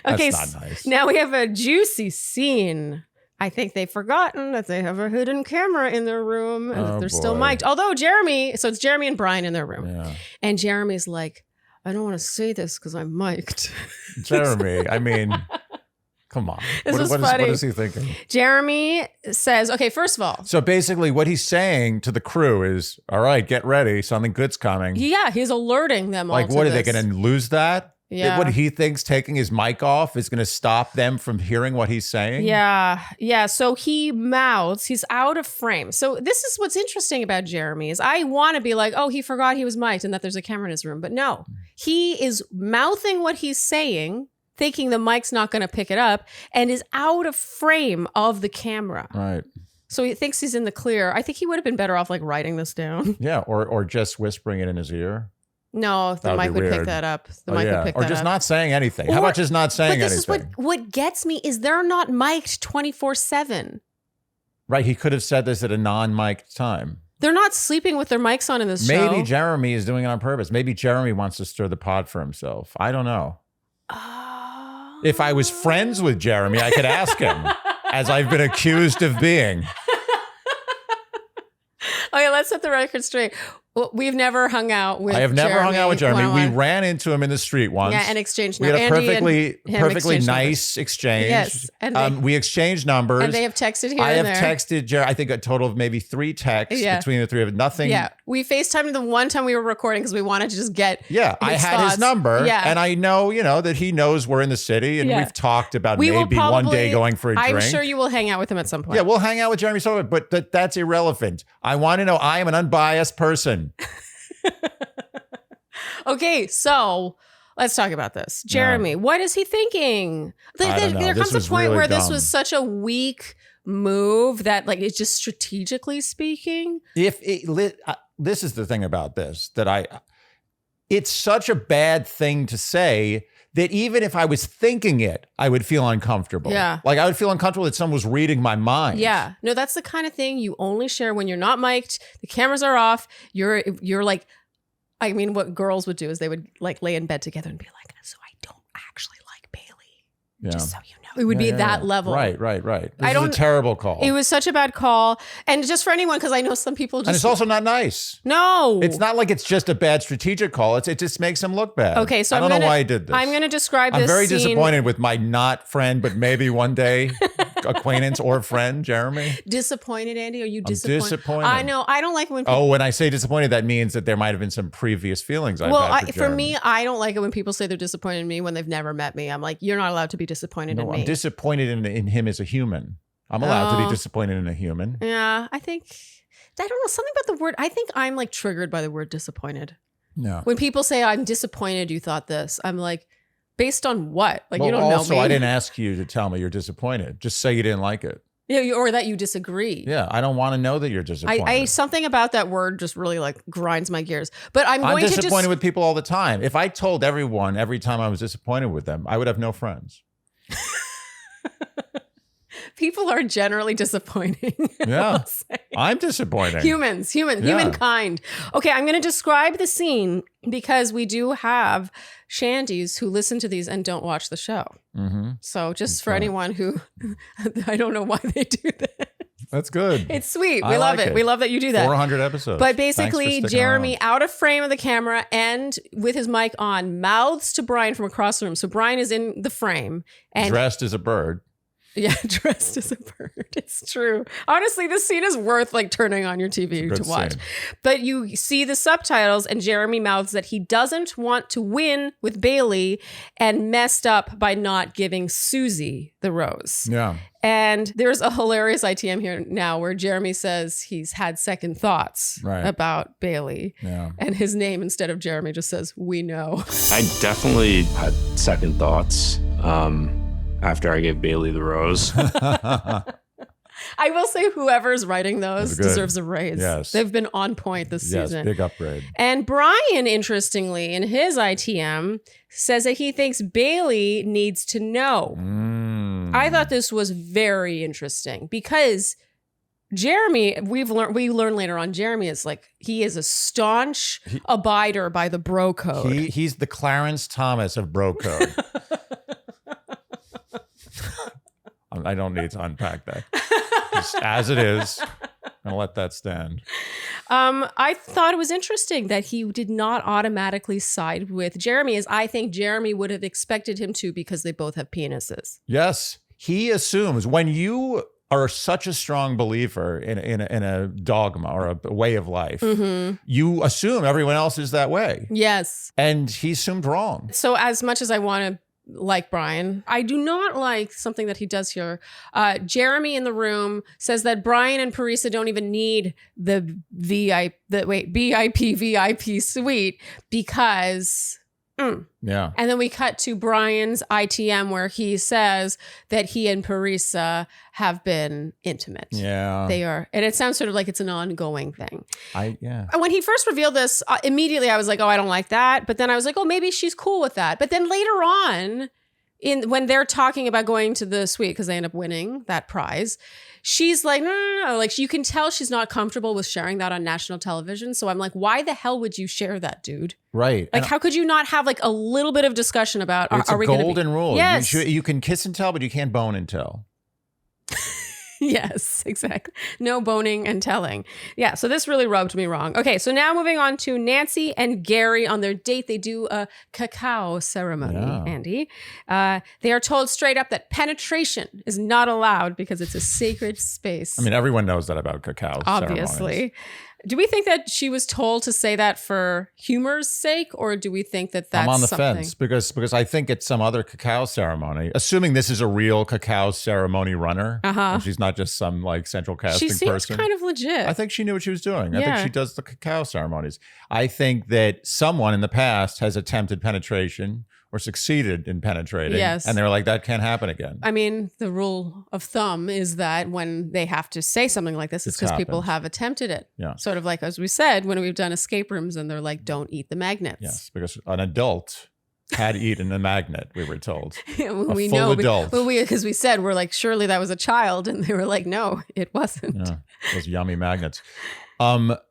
A: Okay,
B: That's not nice.
A: now we have a juicy scene. I think they've forgotten that they have a hidden camera in their room and that they're still
B: boy.
A: mic'd. Although it's Jeremy and Brian in their room.
B: Yeah.
A: And Jeremy's like, I don't want to say this because I'm mic'd.
B: Jeremy, I mean, come on.
A: This was
B: what
A: funny.
B: is he thinking?
A: Jeremy says, okay, first of all,
B: So basically what he's saying to the crew is, all right, get ready. Something good's coming.
A: yeah, he's alerting them all
B: Like,
A: to
B: what are they
A: this.
B: going to lose that?
A: Yeah.
B: What he thinks taking his mic off is going to stop them from hearing what he's saying?
A: Yeah. So he mouths, he's out of frame. So this is what's interesting about Jeremy is I want to be like, oh, he forgot he was mic'd and that there's a camera in his room. But no, he is mouthing what he's saying, thinking the mic's not going to pick it up, and is out of frame of the camera.
B: Right.
A: So he thinks he's in the clear. I think he would have been better off like writing this down.
B: Yeah. Or just whispering it in his ear.
A: No, the
B: That would
A: mic
B: be
A: would pick
B: weird.
A: that up. The
B: Oh,
A: mic
B: yeah.
A: would pick
B: Or
A: that
B: just
A: up.
B: not saying anything. How
A: Or-
B: about just not saying
A: But this
B: anything?
A: is what gets me is they're not mic'd 24/7.
B: Right. He could have said this at a non-mic'd time.
A: They're not sleeping with their mics on in this show.
B: Maybe Jeremy is doing it on purpose. Maybe Jeremy wants to stir the pot for himself. I don't know. If I was friends with Jeremy, I could ask him, as I've been accused of being.
A: Okay, let's set the record straight. Well, we've never hung out with
B: I have never hung out with Jeremy. We
A: one-on-one.
B: ran into him in the street once.
A: Yeah, and exchanged
B: we had a
A: Andy and him
B: perfectly
A: exchanged
B: nice exchange.
A: Yes, and
B: we exchanged numbers.
A: and they have texted here
B: I have
A: and there.
B: texted Jeremy, I think a total of maybe 3 texts
A: Yeah.
B: between the three of them. Nothing.
A: Yeah, we FaceTimed the one time we were recording because we wanted to just get
B: Yeah, I
A: his
B: had
A: thoughts.
B: his number,
A: Yeah.
B: and I know, that he knows we're in the city, and
A: Yeah.
B: we've talked about
A: We will
B: maybe one day
A: probably-
B: going for a drink.
A: I'm sure you will hang out with him at some point.
B: Yeah, we'll hang out with Jeremy Silverman, but that's irrelevant. I want to know I am an unbiased person.
A: Okay, so let's talk about this. Jeremy, what is he thinking?
B: I don't know.
A: There
B: This
A: comes a
B: was
A: point
B: really
A: where this
B: dumb.
A: was such a weak move that, like, it's just strategically speaking.
B: This is the thing about this, that it's such a bad thing to say that even if I was thinking it, I would feel uncomfortable.
A: Yeah.
B: Like I would feel uncomfortable that someone was reading my mind.
A: Yeah. No, that's the kind of thing you only share when you're not mic'd, the cameras are off. You're like, I mean, what girls would do is they would like lay in bed together and be like, so I don't actually like Bailey.
B: Yeah.
A: Just so you know. It would be that level.
B: Right. This is a terrible call.
A: It was such a bad call. And just for anyone, because I know some people just.
B: And it's also not nice.
A: No.
B: It's not like it's just a bad strategic call. It just makes him look bad.
A: Okay, so
B: I don't know why he did this.
A: I'm going to describe
B: I'm
A: this
B: very
A: scene.
B: disappointed with my not friend, but maybe one day acquaintance or friend, Jeremy.
A: Disappointed, Andy? Are you
B: I'm disappointed.
A: I know. I don't like it when people.
B: Oh, when I say disappointed, that means that there might have been some previous feelings I've had
A: for me, I don't like it when people say they're disappointed in me when they've never met me. I'm like, you're not allowed to be disappointed in me.
B: I'm disappointed in him as a human. I'm allowed to be disappointed in a human.
A: Yeah, I don't know, something about the word. I think I'm like triggered by the word disappointed.
B: No.
A: When people say, I'm disappointed you thought this, I'm like, based on what? Like, you don't know me.
B: Also, I didn't ask you to tell me you're disappointed. Just say you didn't like it.
A: Yeah, or that you disagree.
B: Yeah, I don't want to know that you're disappointed.
A: Something about that word just really like grinds my gears. But I'm
B: disappointed with people all the time. If I told everyone every time I was disappointed with them, I would have no friends.
A: People are generally disappointing.
B: Yeah, I'm disappointing.
A: Humankind. Okay, I'm going to describe the scene because we do have Shandies who listen to these and don't watch the show. Mm-hmm. So just for anyone who, I don't know why they do that.
B: That's good.
A: It's sweet. We love it. We love that you do that.
B: 400 episodes.
A: But basically, Jeremy out of frame of the camera and with his mic on, mouths to Brian from across the room. So Brian is in the frame and
B: dressed as a bird.
A: Yeah, dressed as a bird. It's true. Honestly, this scene is worth like turning on your TV to watch. Scene. But you see the subtitles and Jeremy mouths that he doesn't want to win with Bailey and messed up by not giving Susie the rose.
B: Yeah.
A: And there's a hilarious ITM here now where Jeremy says he's had second thoughts about Bailey.
B: Yeah.
A: And his name instead of Jeremy just says, we know.
E: I definitely had second thoughts. After I gave Bailey the rose.
A: I will say whoever's writing those deserves a raise.
B: Yes.
A: They've been on point this season.
B: Big upgrade.
A: And Brian, interestingly, in his ITM, says that he thinks Bailey needs to know. I thought this was very interesting because Jeremy, we learn later on, Jeremy is like, he is a staunch abider by the bro code.
B: He's the Clarence Thomas of bro code. I don't need to unpack that. Just as it is, I'm going to let that stand.
A: I thought it was interesting that he did not automatically side with Jeremy, as I think Jeremy would have expected him to because they both have penises.
B: Yes. He assumes when you are such a strong believer in a dogma or a way of life, you assume everyone else is that way.
A: Yes.
B: And he assumed wrong.
A: So as much as I want to like Brian, I do not like something that he does here. Jeremy in the room says that Brian and Parisa don't even need the BIP VIP Suite because
B: Yeah.
A: And then we cut to Brian's ITM where he says that he and Parisa have been intimate.
B: Yeah.
A: They are. And it sounds sort of like it's an ongoing thing.
B: Yeah.
A: And when he first revealed this, immediately I was like, oh, I don't like that. But then I was like, oh, maybe she's cool with that. But then later on, when they're talking about going to the suite, because they end up winning that prize, she's like, no. Like, you can tell she's not comfortable with sharing that on national television. So I'm like, why the hell would you share that, dude?
B: Right.
A: Like, how could you not have like a little bit of discussion about, are we going to be...
B: golden rule.
A: Yes.
B: You can kiss and tell, but you can't bone and tell.
A: Yes, exactly. No boning and telling. Yeah, so this really rubbed me wrong. Okay, so now moving on to Nancy and Gary on their date. They do a cacao ceremony, Andy. They are told straight up that penetration is not allowed because it's a sacred space.
B: I mean, everyone knows that about cacao
A: obviously.
B: ceremonies.
A: Do we think that she was told to say that for humor's sake, or do we think that that's
B: I'm on the
A: something?
B: fence because I think it's some other cacao ceremony. Assuming this is a real cacao ceremony runner, and she's not just some like central casting person.
A: She seems kind of legit.
B: I think she knew what she was doing. I
A: Yeah.
B: think she does the cacao ceremonies. I think that someone in the past has attempted penetration or succeeded in penetrating.
A: Yes.
B: And they were like, that can't happen again.
A: I mean, the rule of thumb is that when they have to say something like this, it's because people have attempted it.
B: Yeah.
A: Sort of like, as we said, when we've done escape rooms and they're like, don't eat the magnets.
B: Yes, because an adult had eaten a magnet, we were told.
A: We
B: full
A: know
B: adult.
A: because we said we're like, surely that was a child, and they were like, no, it wasn't.
B: Yeah, those yummy magnets.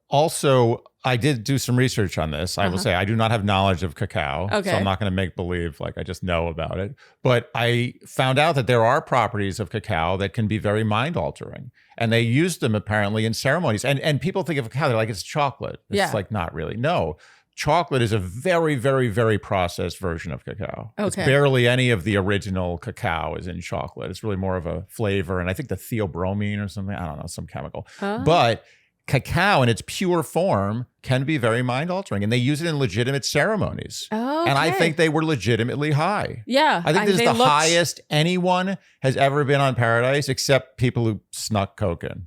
B: Also, I did do some research on this. I will say I do not have knowledge of cacao,
A: Okay.
B: so I'm not going to make believe like I just know about it. But I found out that there are properties of cacao that can be very mind altering, and they use them apparently in ceremonies. And people think of cacao, they're like it's chocolate. It's
A: Yeah.
B: like not really. No. Chocolate is a very, very, very processed version of cacao. It's
A: Okay.
B: barely any of the original cacao is in chocolate. It's really more of a flavor, and I think the theobromine or something. I don't know, some chemical.
A: Oh.
B: But cacao in its pure form can be very mind altering, and they use it in legitimate ceremonies.
A: Okay.
B: And I think they were legitimately high.
A: Yeah.
B: I think this is
A: they
B: the
A: looked-
B: highest anyone has ever been on Paradise, except people who snuck coke in.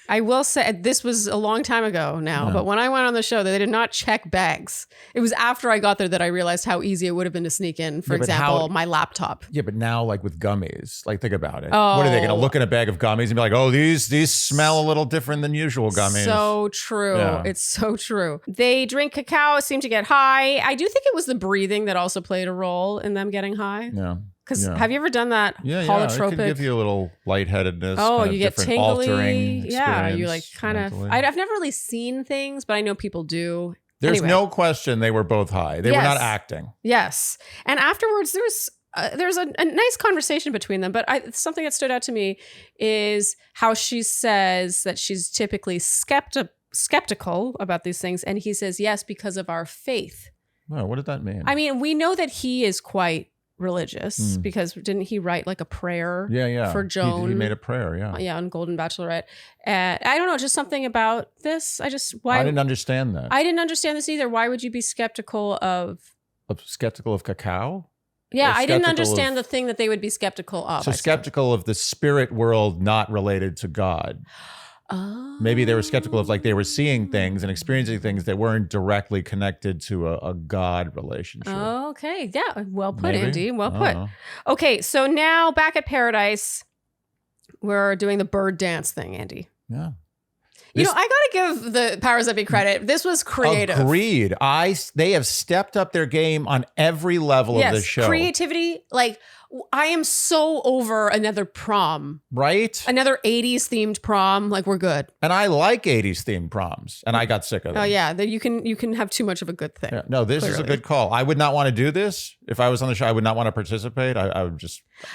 A: I will say this was a long time ago now,
B: Yeah.
A: but when I went on the show, they did not check bags. It was after I got there that I realized how easy it would have been to sneak in, for
B: Yeah, but
A: example,
B: how-
A: my laptop.
B: Yeah, but now like with gummies, like think about it. What are they going to
A: Oh.
B: look in a bag of gummies and be like, oh, these smell a little different than usual gummies?
A: So true.
B: Yeah.
A: It's so true. They drink cacao, seem to get high. I do think it was the breathing that also played a role in them getting high.
B: Yeah.
A: Because
B: Yeah.
A: have you ever done that
B: Yeah, it
A: holotropic?
B: can give you a little lightheadedness.
A: Oh,
B: kind of
A: you get
B: different
A: tingly.
B: altering
A: Yeah, you like
B: experience
A: kind of.
B: mentally.
A: I've never really seen things, but I know people do.
B: There's
A: Anyway.
B: no question they were both high. They were
A: Yes.
B: not acting.
A: Yes, and afterwards there's a nice conversation between them. But something that stood out to me is how she says that she's typically skeptical about these things, and he says yes because of our faith.
B: Well, what did that mean?
A: I mean, we know that he is quite religious because didn't he write like a prayer?
B: yeah.
A: for
B: He
A: Joan.
B: made a prayer, yeah.
A: Yeah, on Golden Bachelorette. I don't know, just something about this.
B: I didn't understand that.
A: I didn't understand this either. Why would you be skeptical of?
B: Skeptical of cacao?
A: Yeah,
B: Or
A: I didn't
B: skeptical
A: understand
B: of-
A: the thing that they would be skeptical of.
B: So
A: I
B: skeptical of the spirit world not related to God.
A: suppose.
B: Maybe they were skeptical of like they were seeing things and experiencing things that weren't directly connected to a God relationship.
A: Okay, yeah, well put,
B: Maybe.
A: Andy. Well
B: I
A: put.
B: don't know.
A: Okay, so now back at Paradise, we're doing the bird dance thing, Andy.
B: Yeah.
A: You know, I gotta give the powers that be credit. This was creative.
B: Agreed. They have stepped up their game on every level of the show.
A: Creativity. Like, I am so over another prom,
B: Right?
A: another 80s themed prom. Like, we're good.
B: And I like 80s themed proms, and I got sick of them.
A: Oh yeah, that you can have too much of a good thing.
B: Yeah. No, this is a
A: Clearly.
B: good call. I would not want to do this. If I was on the show, I would not want to participate. I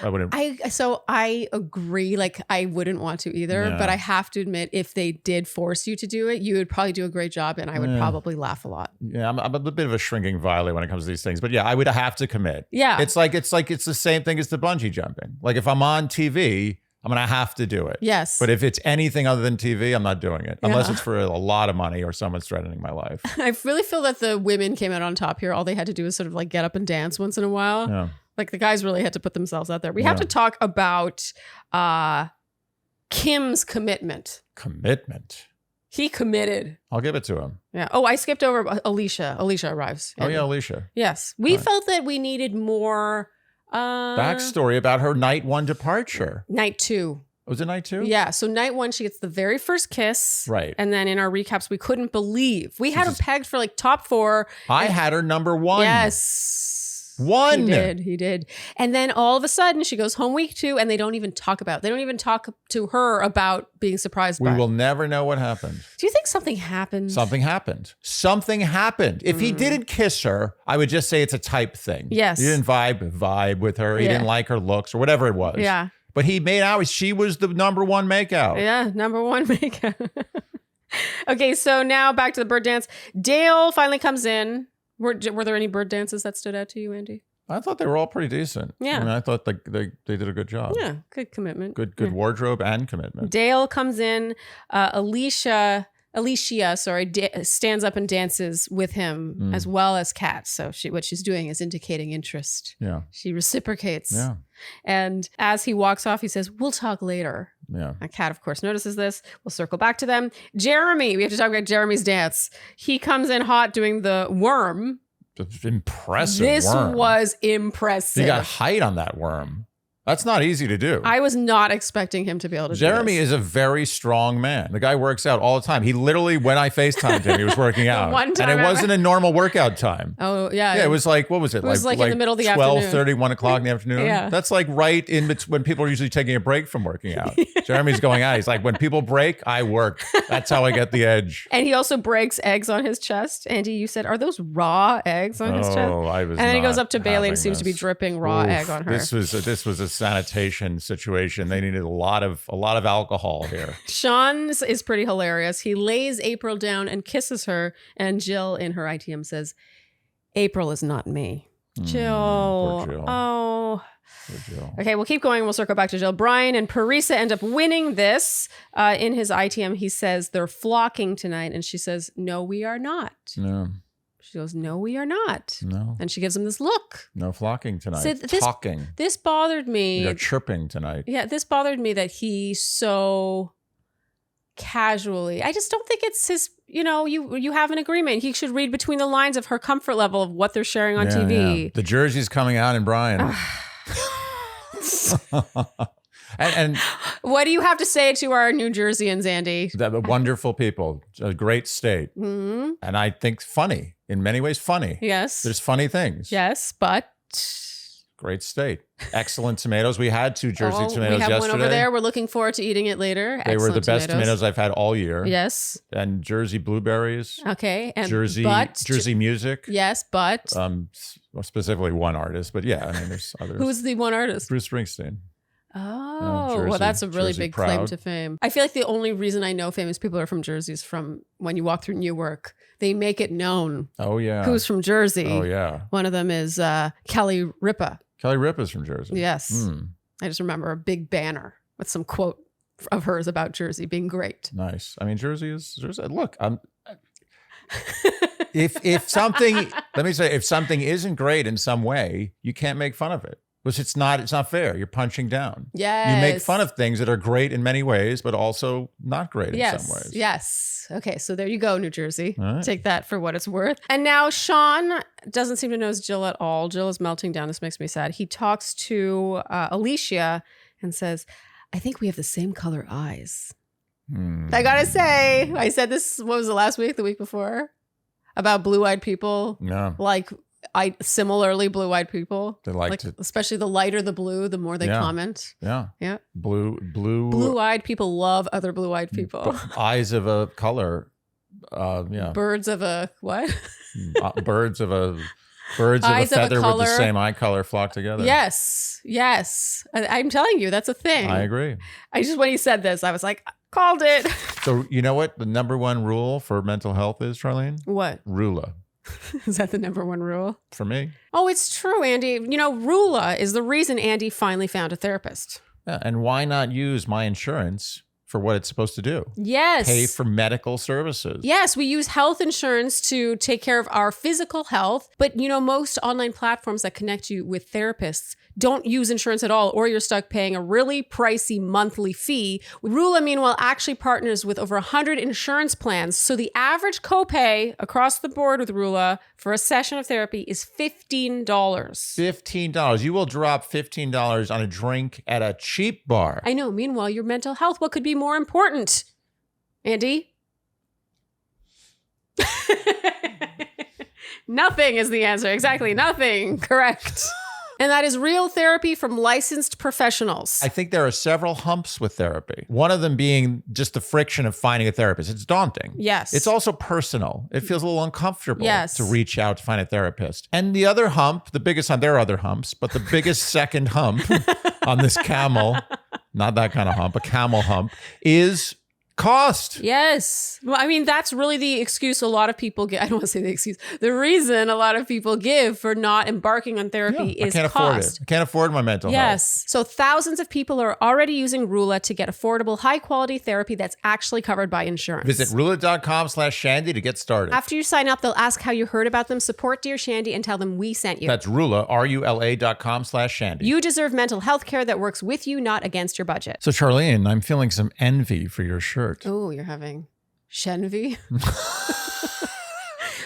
B: wouldn't.
A: I agree. Like, I wouldn't want to either,
B: Yeah.
A: but I have to admit, if they did force you to do it, you would probably do a great job, and I would probably laugh a lot.
B: Yeah, I'm a bit of a shrinking violet when it comes to these things. But yeah, I would have to commit.
A: Yeah.
B: It's the same thing as the bungee jumping. Like if I'm on TV, I'm gonna have to do it.
A: Yes.
B: But if it's anything other than TV, I'm not doing it unless
A: Yeah.
B: it's for a lot of money or someone's threatening my life.
A: I really feel that the women came out on top here. All they had to do was sort of like get up and dance once in a while.
B: Yeah.
A: Like the guys really had to put themselves out there. We have
B: Yeah.
A: to talk about Kim's commitment.
B: Commitment.
A: He committed.
B: I'll give it to him.
A: Yeah. Oh, I skipped over Allyshia. Allyshia arrives.
B: Oh yeah, Allyshia.
A: Yes. We
B: Right.
A: felt that we needed more
B: Backstory about her night one departure.
A: night 2.
B: Was it night 2?
A: Yeah. So night 1, she gets the very first kiss.
B: Right.
A: And then in our recaps, we couldn't believe. We had her
B: just-
A: pegged for like top 4.
B: I had her number 1.
A: Yes.
B: 1.
A: He did. And then all of a sudden she goes home week 2 and they don't even talk to her about being surprised
B: We
A: by.
B: will never know what happened.
A: Do you think something happened?
B: Something happened. Something happened. If he didn't kiss her, I would just say it's a type thing.
A: Yes.
B: He didn't vibe with her. He
A: Yeah.
B: didn't like her looks or whatever it was.
A: Yeah.
B: But he made out. She was the number 1 makeout.
A: Yeah, number 1 makeup. Okay, so now back to the bird dance. Dale finally comes in. Were there any bird dances that stood out to you, Andy?
B: I thought they were all pretty decent.
A: Yeah.
B: I mean, I thought they did a good job.
A: Yeah, good commitment.
B: Good
A: Yeah.
B: wardrobe and commitment.
A: Dale comes in. Allyshia, stands up and dances with him as well as Kat. So what she's doing is indicating interest.
B: Yeah.
A: She reciprocates.
B: Yeah.
A: And as he walks off, he says, "We'll talk later."
B: Yeah.
A: And Kat, of course, notices this. We'll circle back to them. Jeremy, we have to talk about Jeremy's dance. He comes in hot doing the worm.
B: Just impressive
A: This
B: worm.
A: was impressive.
B: You got height on that worm. That's not easy to do.
A: I was not expecting him to be able to
B: Jeremy
A: do this.
B: is a very strong man. The guy works out all the time. He literally, when I FaceTimed him, he was working out.
A: one time
B: and it
A: ever.
B: wasn't a normal workout time.
A: Oh, yeah.
B: Yeah, it was like, what was it?
A: It was like in the middle of the
B: 12:30, 1 o'clock in the afternoon.
A: Yeah.
B: That's like right in between when people are usually taking a break from working out. Jeremy's going out. He's like, when people break, I work. That's how I get the edge.
A: And he also breaks eggs on his chest. Andy, you said, are those raw eggs on his chest?
B: Oh, I was.
A: And then he goes
B: not
A: up to Bailey and
B: having
A: seems to be
B: this.
A: dripping raw egg on her.
B: This was a sanitation situation. They needed a lot of alcohol here.
A: Sean is pretty hilarious. He lays April down and kisses her, and Jill in her ITM says, April is not me. Jill.
B: Poor Jill.
A: Oh.
B: Poor Jill.
A: Okay, we'll keep going. We'll circle back to Jill. Brian and Parisa end up winning this. In his ITM, he says they're flocking tonight, and she says, no, we are not.
B: No,
A: She goes, no, we are not.
B: no,
A: And she gives him this look.
B: no flocking tonight.
A: So this-
B: Talking.
A: This bothered me.
B: You're chirping tonight.
A: Yeah, this bothered me that he so casually. I just don't think it's his, you have an agreement. He should read between the lines of her comfort level of what they're sharing on
B: Yeah,
A: TV.
B: yeah. The jersey's coming out in Brian. and
A: What do you have to say to our New Jerseyans, Andy?
B: the wonderful people, a great state.
A: Hmm.
B: And I think funny, in many ways funny.
A: Yes.
B: There's funny things.
A: Yes, but
B: Great state. Excellent tomatoes. We had 2 Jersey tomatoes
A: we have
B: yesterday.
A: one over there. We're looking forward to eating it later.
B: They were the
A: Excellent
B: best tomatoes I've had all year.
A: Yes.
B: And Jersey blueberries.
A: Okay. And
B: Jersey music.
A: Yes, but
B: Specifically one artist, but yeah, I mean there's others.
A: who's the one artist?
B: Bruce Springsteen.
A: Oh,
B: Jersey-
A: well, that's a really
B: Jersey
A: big claim
B: proud.
A: to fame. I feel like the only reason I know famous people are from Jersey is from when you walk through Newark. They make it known
B: Oh yeah.
A: who's from Jersey.
B: Oh yeah.
A: One of them is Kelly Ripa.
B: Kelly Ripa's from Jersey.
A: Yes.
B: Hmm,
A: I just remember a big banner with some quote of hers about Jersey being great.
B: nice. I mean Jersey is Jersey. Look, if something, let me say, if something isn't great in some way, you can't make fun of it. Because it's not fair. You're punching down.
A: Yes.
B: You make fun of things that are great in many ways, but also not great in some ways.
A: Yes. Okay. So there you go, New Jersey.
B: All right.
A: Take that for what it's worth. And now Sean doesn't seem to know Jill at all. Jill is melting down. This makes me sad. He talks to Allyshia and says, I think we have the same color eyes. I gotta say, I said this, what was it, last week, the week before? About blue-eyed people.
B: Yeah.
A: Like, similarly blue-eyed people.
B: They like to-
A: especially the lighter the blue, the more they
B: Yeah.
A: comment.
B: Yeah.
A: Yeah.
B: Blue
A: Blue-eyed people love other blue-eyed people.
B: eyes of a color. Yeah.
A: Birds of a what?
B: Birds of a
A: Eyes of a
B: feather with
A: color.
B: the same eye color flock together.
A: Yes. Yes. I'm telling you, that's a thing.
B: I agree.
A: When he said this, I was like, called it.
B: So you know what the number one rule for mental health is, Sharleen?
A: What?
B: Rula.
A: Is that the number one rule?
B: For me.
A: Oh, it's true, Andy. Rula is the reason Andy finally found a therapist.
B: Yeah, and why not use my insurance for what it's supposed to do?
A: Yes.
B: Pay for medical services.
A: Yes, we use health insurance to take care of our physical health. But, most online platforms that connect you with therapists don't use insurance at all, or you're stuck paying a really pricey monthly fee. Rula, meanwhile, actually partners with over 100 insurance plans. So the average copay across the board with Rula for a session of therapy is $15.
B: $15. You will drop $15 on a drink at a cheap bar.
A: I know. Meanwhile, your mental health, what could be more important? Andy? Nothing is the answer. Exactly. Nothing. Correct. And that is real therapy from licensed professionals.
B: I think there are several humps with therapy. One of them being just the friction of finding a therapist. It's daunting.
A: Yes.
B: It's also personal. It feels a little uncomfortable
A: Yes.
B: to reach out to find a therapist. And the other hump, the biggest hump, there are other humps, but the biggest second hump on this camel, not that kind of hump, a camel hump, is cost.
A: Yes. Well, that's really the excuse a lot of people give. I don't want to say the excuse. The reason a lot of people give for not embarking on therapy
B: Yeah,
A: is
B: I can't
A: cost.
B: afford it. I can't afford my mental health.
A: Yes. So thousands of people are already using Rula to get affordable, high-quality therapy that's actually covered by insurance.
B: Visit Rula.com/Shandy to get started.
A: After you sign up, they'll ask how you heard about them, support Dear Shandy, and tell them we sent you.
B: That's Rula, RULA.com/Shandy.
A: You deserve mental health care that works with you, not against your budget.
B: So, Sharleen, I'm feeling some envy for your shirt.
A: Oh, you're having Shenvy?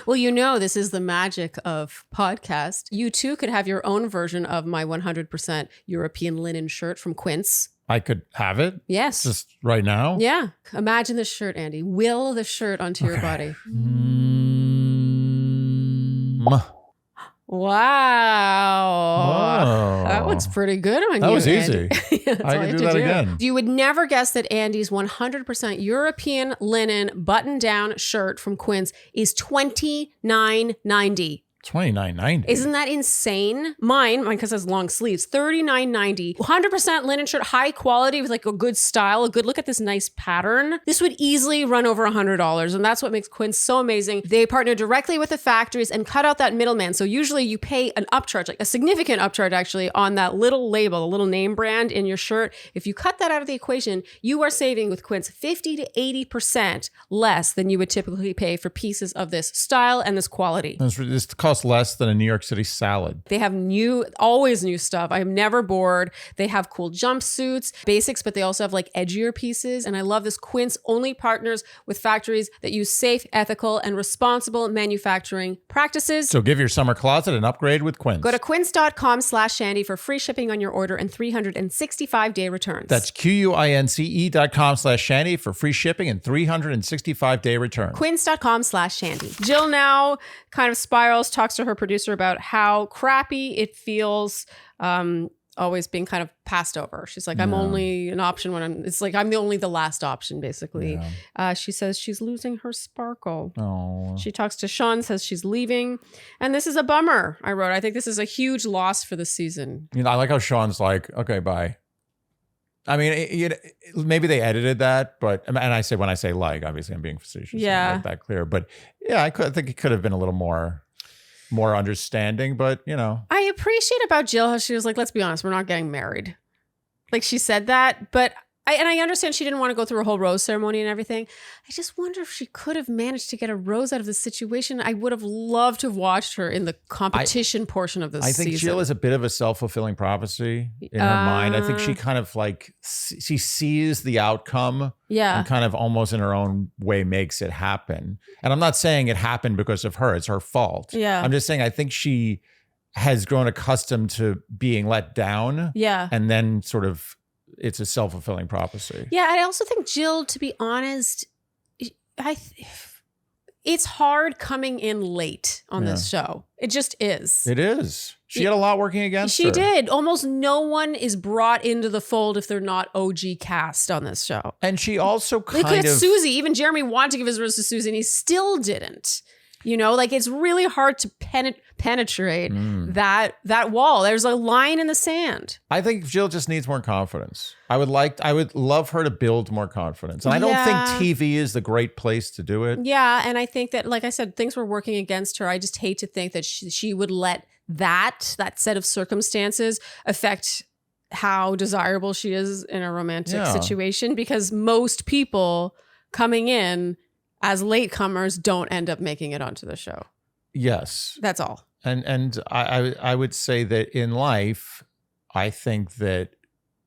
A: Well, you know, this is the magic of podcast. You too could have your own version of my 100% European linen shirt from Quince.
B: I could have it
A: Yes.
B: just right now.
A: Yeah. Imagine this shirt, Andy. Will the shirt onto your body. Wow. That looks pretty good on you.
B: That was
A: Andy.
B: easy.
A: That's
B: I
A: all
B: can
A: you
B: do
A: have to
B: that again.
A: You would never guess that Andy's 100% European linen button-down shirt from Quince is $29.90.
B: $29.90.
A: Isn't that insane? Mine because it has long sleeves, $39.90. 100% linen shirt, high quality with like a good style, a good look at this nice pattern. This would easily run over $100, and that's what makes Quince so amazing. They partner directly with the factories and cut out that middleman. So usually you pay an upcharge, like a significant upcharge actually, on that little label, the little name brand in your shirt. If you cut that out of the equation, you are saving with Quince 50 to 80% less than you would typically pay for pieces of this style and this quality.
B: This costs less than a New York City salad.
A: They have always new stuff. I am never bored. They have cool jumpsuits, basics, but they also have like edgier pieces. And I love this. Quince only partners with factories that use safe, ethical, and responsible manufacturing practices.
B: So give your summer closet an upgrade with Quince.
A: Go to quince.com/Shandy for free shipping on your order and 365-day returns.
B: That's QUINCE.com/Shandy for free shipping and 365-day returns.
A: Quince.com/Shandy. Jill now kind of spirals, talks to her producer about how crappy it feels always being kind of passed over. She's like, I'm only an option when it's like, I'm the last option, basically.
B: Yeah.
A: She says she's losing her sparkle.
B: Oh.
A: She talks to Sean, says she's leaving. And this is a bummer, I wrote. I think this is a huge loss for the season.
B: You know, I like how Sean's like, okay, bye. I mean, maybe they edited that, but, and I say, when I say like, obviously I'm being facetious.
A: Yeah.
B: Make that clear. But yeah, I think it could have been a little more understanding, but you know.
A: I appreciate about Jill how she was like, let's be honest, we're not getting married. Like she said that, but I understand she didn't want to go through a whole rose ceremony and everything. I just wonder if she could have managed to get a rose out of the situation. I would have loved to have watched her in the competition portion of this season.
B: I think Jill is a bit of a self-fulfilling prophecy in her mind. I think she kind of like, she sees the outcome and kind of almost in her own way makes it happen. And I'm not saying it happened because of her. It's her fault.
A: Yeah.
B: I'm just saying I think she has grown accustomed to being let down.
A: Yeah.
B: And then sort of it's a self-fulfilling prophecy.
A: Yeah, I also think Jill, to be honest, it's hard coming in late on this show. It just is.
B: It is. She had a lot working against her.
A: She did. Almost no one is brought into the fold if they're not OG cast on this show.
B: And she also kind
A: Look at
B: of...
A: Susie. Even Jeremy wanted to give his rose to Susie and he still didn't. You know, like it's really hard to penetrate that wall. There's a line in the sand.
B: I think Jill just needs more confidence. I would love her to build more confidence. And I don't think TV is the great place to do it.
A: Yeah. And I think that, like I said, things were working against her. I just hate to think that she would let that set of circumstances affect how desirable she is in a romantic situation, because most people coming in as latecomers don't end up making it onto the show.
B: Yes.
A: That's all.
B: And I would say that in life, I think that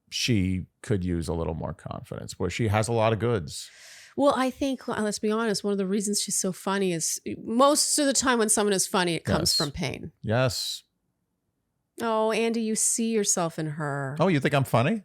B: she could use a little more confidence, where she has a lot of goods.
A: Well, I think, let's be honest, one of the reasons she's so funny is most of the time when someone is funny, it comes from pain.
B: Yes.
A: Oh, Andy, you see yourself in her.
B: Oh, you think I'm funny?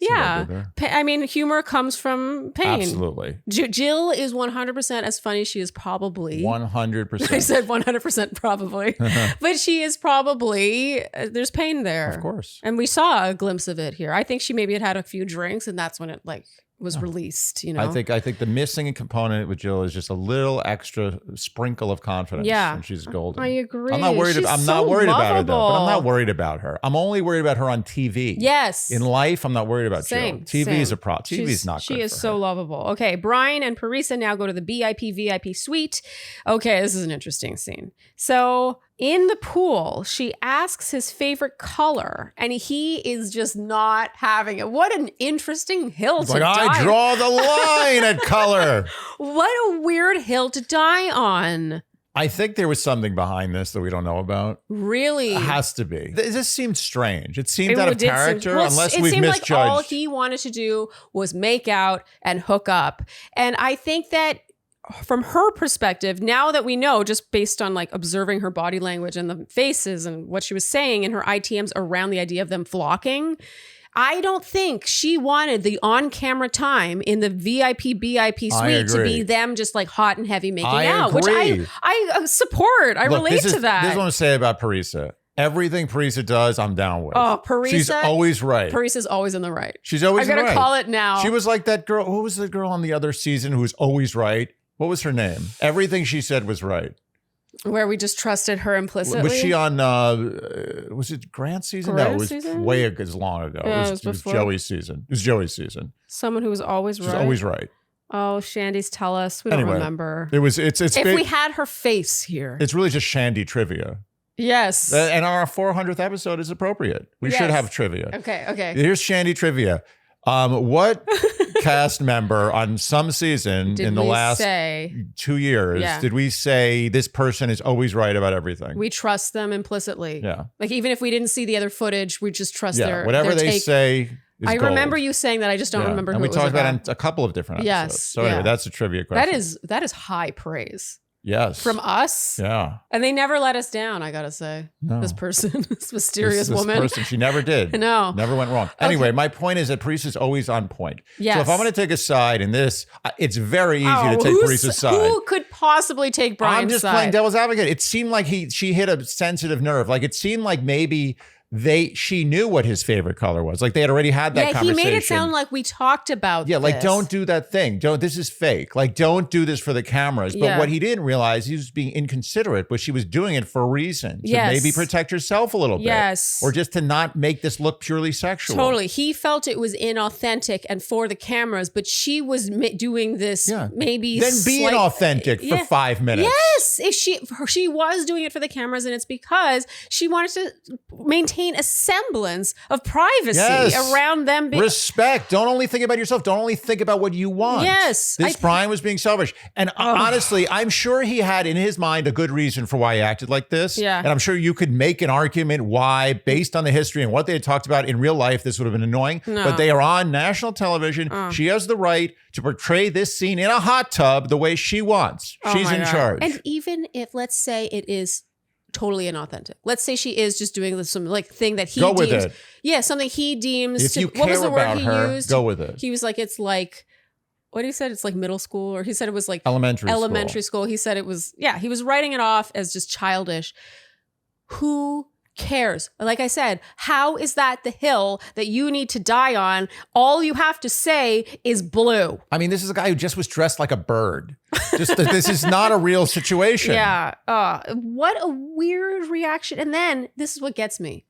A: Yeah. I mean, humor comes from pain.
B: Absolutely.
A: Jill is 100% as funny. She is probably
B: 100%.
A: I said 100% probably, but she is probably, there's pain there.
B: Of course.
A: And we saw a glimpse of it here. I think she maybe had a few drinks and that's when it was released, you know?
B: I think the missing component with Jill is just a little extra sprinkle of confidence.
A: Yeah.
B: And she's golden.
A: I agree.
B: I'm not worried. I'm not worried about her though. But I'm not worried about her. I'm only worried about her on TV.
A: Yes.
B: In life, I'm not worried about Jill. TV is a problem. TV is not good.
A: She is so lovable. Okay, Brian and Parisa now go to the BIP VIP Suite. Okay, this is an interesting scene. So in the pool, she asks his favorite color, and he is just not having it. What an interesting hill to die on.
B: I draw the line at color.
A: What a weird hill to die on.
B: I think there was something behind this that we don't know about.
A: Really?
B: It has to be. This seemed strange. It seemed out of character, unless we've
A: misjudged. It seemed like all he wanted to do was make out and hook up. And I think that from her perspective, now that we know, just based on like observing her body language and the faces and what she was saying in her ITMs around the idea of them flocking, I don't think she wanted the on-camera time in the VIP BIP Suite to be them just like hot and heavy making out, which I support. I relate to that.
B: This is what I'm saying about Parisa. Everything Parisa does, I'm down with.
A: Oh, Parisa.
B: She's always right.
A: Parisa's always in the right.
B: She's always right.
A: I gotta call it now.
B: She was like that girl. What was the girl on the other season who was always right? What was her name? Everything she said was right.
A: Where we just trusted her implicitly.
B: Was she on, was it Grant's season? No, it was way as long ago.
A: Yeah,
B: it was Joey's season. It was Joey's season.
A: Someone who was always right.
B: She's always right.
A: Oh, Shandy's tell us. We don't remember.
B: It's
A: if we had her face here.
B: It's really just Shandy trivia.
A: Yes.
B: And our 400th episode is appropriate. We should have trivia.
A: Okay.
B: Here's Shandy trivia. What cast member on some season in the last 2 years did we say this person is always right about everything?
A: We trust them implicitly.
B: Yeah.
A: Like even if we didn't see the other footage, we just trust
B: whatever they say is
A: I
B: gold.
A: remember you saying that. I just don't remember who
B: and we
A: it was
B: talked about it in a couple of different episodes.
A: Yes.
B: So anyway, that's a trivia question.
A: That is high praise.
B: Yes.
A: From us.
B: Yeah.
A: And they never let us down, I gotta say.
B: No.
A: This person, this mysterious woman.
B: This person, she never did.
A: No.
B: Never went wrong. Anyway, my point is that Parisa's always on point.
A: Yes.
B: So if I'm going to take a side in this, it's very easy to take Parisa's side.
A: Who could possibly take Brian's side?
B: I'm just playing devil's advocate. It seemed like she hit a sensitive nerve. Like it seemed like maybe she knew what his favorite color was. Like they had already had that conversation.
A: He made it sound like we talked about
B: like don't do that thing. This is fake. Like don't do this for the cameras. But what he didn't realize, he was being inconsiderate, but she was doing it for a reason. To maybe protect herself a little bit.
A: Yes.
B: Or just to not make this look purely sexual.
A: Totally. He felt it was inauthentic and for the cameras, but she was doing this maybe
B: then being authentic for 5 minutes.
A: Yes. If she was doing it for the cameras, and it's because she wanted to maintain a semblance of privacy around them.
B: Respect. Don't only think about yourself. Don't only think about what you want.
A: Yes.
B: Brian was being selfish. And honestly, I'm sure he had in his mind a good reason for why he acted like this.
A: Yeah.
B: And I'm sure you could make an argument why, based on the history and what they had talked about in real life, this would have been annoying.
A: No.
B: But they are on national television. She has the right to portray this scene in a hot tub the way she wants. She's in charge.
A: And even if, let's say it is totally inauthentic. Let's say she is just doing some like thing that he deems.
B: Go with it.
A: Yeah, something he deems.
B: If you
A: what was
B: care
A: the word
B: about
A: he
B: her,
A: used?
B: go with it.
A: He was like, it's like, what he said? It's like middle school, or he said it was like
B: elementary
A: school. He said it was, he was writing it off as just childish. Who cares? Like I said, how is that the hill that you need to die on? All you have to say is blue.
B: I mean, this is a guy who just was dressed like a bird. This is not a real situation.
A: Yeah. What a weird reaction. And then this is what gets me.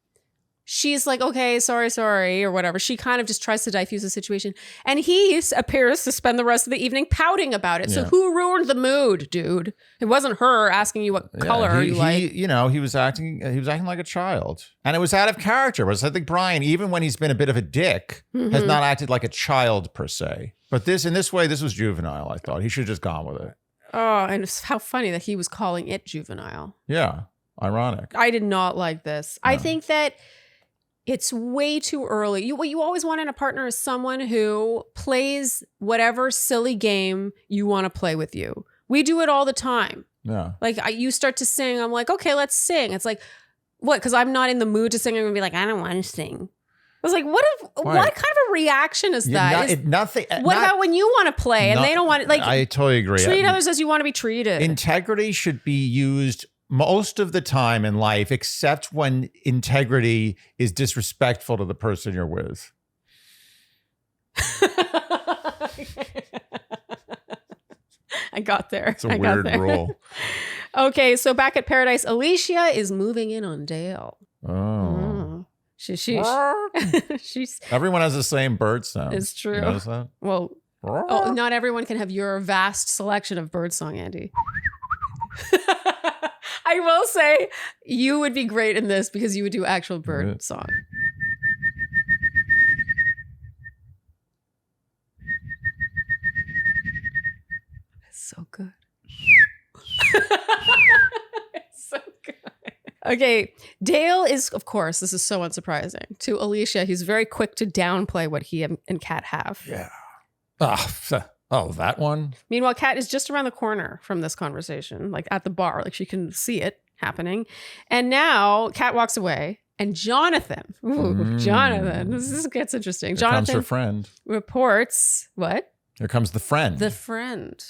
A: She's like, okay, sorry, or whatever. She kind of just tries to diffuse the situation. And he appears to spend the rest of the evening pouting about it. So who ruined the mood, dude? It wasn't her asking you what color you like.
B: He was acting like a child. And it was out of character. Whereas I think Brian, even when he's been a bit of a dick, has not acted like a child per se. But in this way, this was juvenile, I thought. He should have just gone with it.
A: Oh, and how funny that he was calling it juvenile.
B: Yeah. Ironic.
A: I did not like this. No. I think that it's way too early. What you always want in a partner is someone who plays whatever silly game you want to play with you. We do it all the time.
B: Yeah.
A: Like you start to sing. I'm like, okay, let's sing. It's like, what? Because I'm not in the mood to sing. I'm going to be like, I don't want to sing. I was like, what kind of a reaction is that?
B: Nothing.
A: What about when you want to play and they don't want to? Like,
B: I totally agree.
A: Treat others as you want to be treated.
B: Integrity should be used most of the time in life, except when integrity is disrespectful to the person you're with.
A: I got there.
B: It's a weird rule.
A: Okay, so back at Paradise, Allyshia is moving in on Dale.
B: Oh.
A: She's
B: everyone has the same bird sound.
A: It's true.
B: You notice that?
A: Well, not everyone can have your vast selection of bird song, Andy. I will say you would be great in this because you would do actual bird song. It's so good. It's so good. Okay, Dale is, of course, this is so unsurprising. To Allyshia, he's very quick to downplay what he and Kat have.
B: Yeah. Oh, that one?
A: Meanwhile, Kat is just around the corner from this conversation, like at the bar, like she can see it happening. And now Kat walks away, and Jonathon, Jonathon, this gets interesting.
B: Here comes
A: Jonathon
B: her friend.
A: reports what?
B: Here comes the friend.
A: The friend.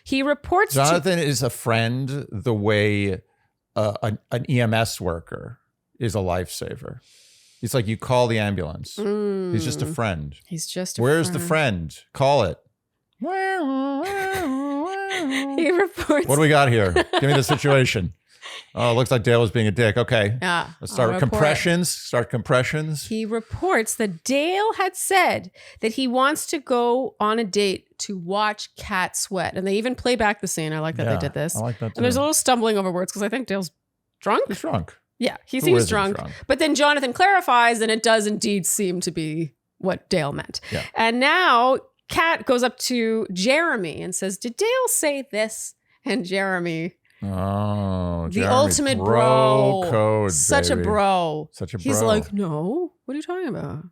A: He reports
B: Jonathon is a friend the way an EMS worker is a lifesaver. He's like, you call the ambulance. He's just a friend.
A: He's just a
B: Where's
A: friend.
B: the friend? Call it.
A: He reports.
B: What do we got here? Give me the situation. Oh, it looks like Dale was being a dick. Okay.
A: Yeah.
B: Let's start compressions. Start compressions.
A: He reports that Dale had said that he wants to go on a date to watch Kat sweat. And they even play back the scene. I like that they did this.
B: I like that too.
A: And there's a little stumbling over words because I think Dale's drunk.
B: He's drunk.
A: Yeah, he
B: Who
A: seems
B: isn't
A: drunk.
B: drunk?
A: But then Jonathon clarifies, and it does indeed seem to be what Dale meant.
B: Yeah.
A: And now Kat goes up to Jeremy and says, did Dale say this? And Jeremy,
B: Oh,
A: the
B: Jeremy,
A: ultimate bro
B: code,
A: such
B: baby.
A: a bro.
B: Such a bro.
A: He's like, no, what are you talking about?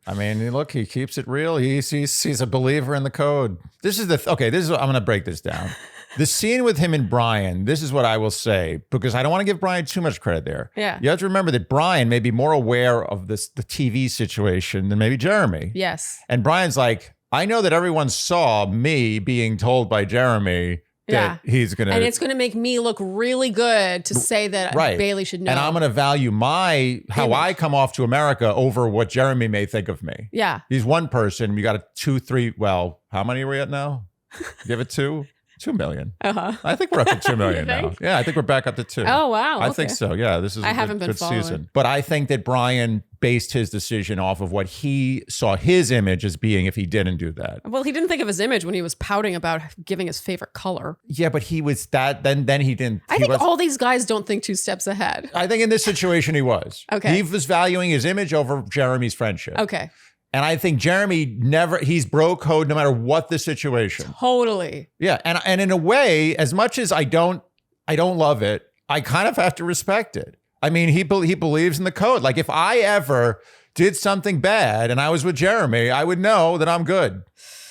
B: I mean, look, he keeps it real. He's a believer in the code. This is I'm going to break this down. The scene with him and Brian, this is what I will say, because I don't want to give Brian too much credit there.
A: Yeah.
B: You have to remember that Brian may be more aware of the TV situation than maybe Jeremy.
A: Yes.
B: And Brian's like, I know that everyone saw me being told by Jeremy that he's going to.
A: And it's going to make me look really good to say that Bailey should know.
B: And I'm going to value how I come off to America over what Jeremy may think of me.
A: Yeah.
B: He's one person. We got a 2, 3. Well, how many are we at now? Give it 2? 2 million. I think we're up to 2 million now. Yeah, I think we're back up to 2.
A: Oh, wow.
B: I think so. Yeah, this is a good season. But I think that Brian based his decision off of what he saw his image as being if he didn't do that.
A: Well, he didn't think of his image when he was pouting about giving his favorite color.
B: Yeah, but he was that. Then he didn't.
A: I think all these guys don't think 2 steps ahead.
B: I think in this situation he was.
A: Okay.
B: He was valuing his image over Jeremy's friendship.
A: Okay.
B: And I think Jeremy he's bro code no matter what the situation.
A: Totally.
B: Yeah. And in a way, as much as I don't love it, I kind of have to respect it. I mean, he believes in the code. Like if I ever did something bad and I was with Jeremy, I would know that I'm good.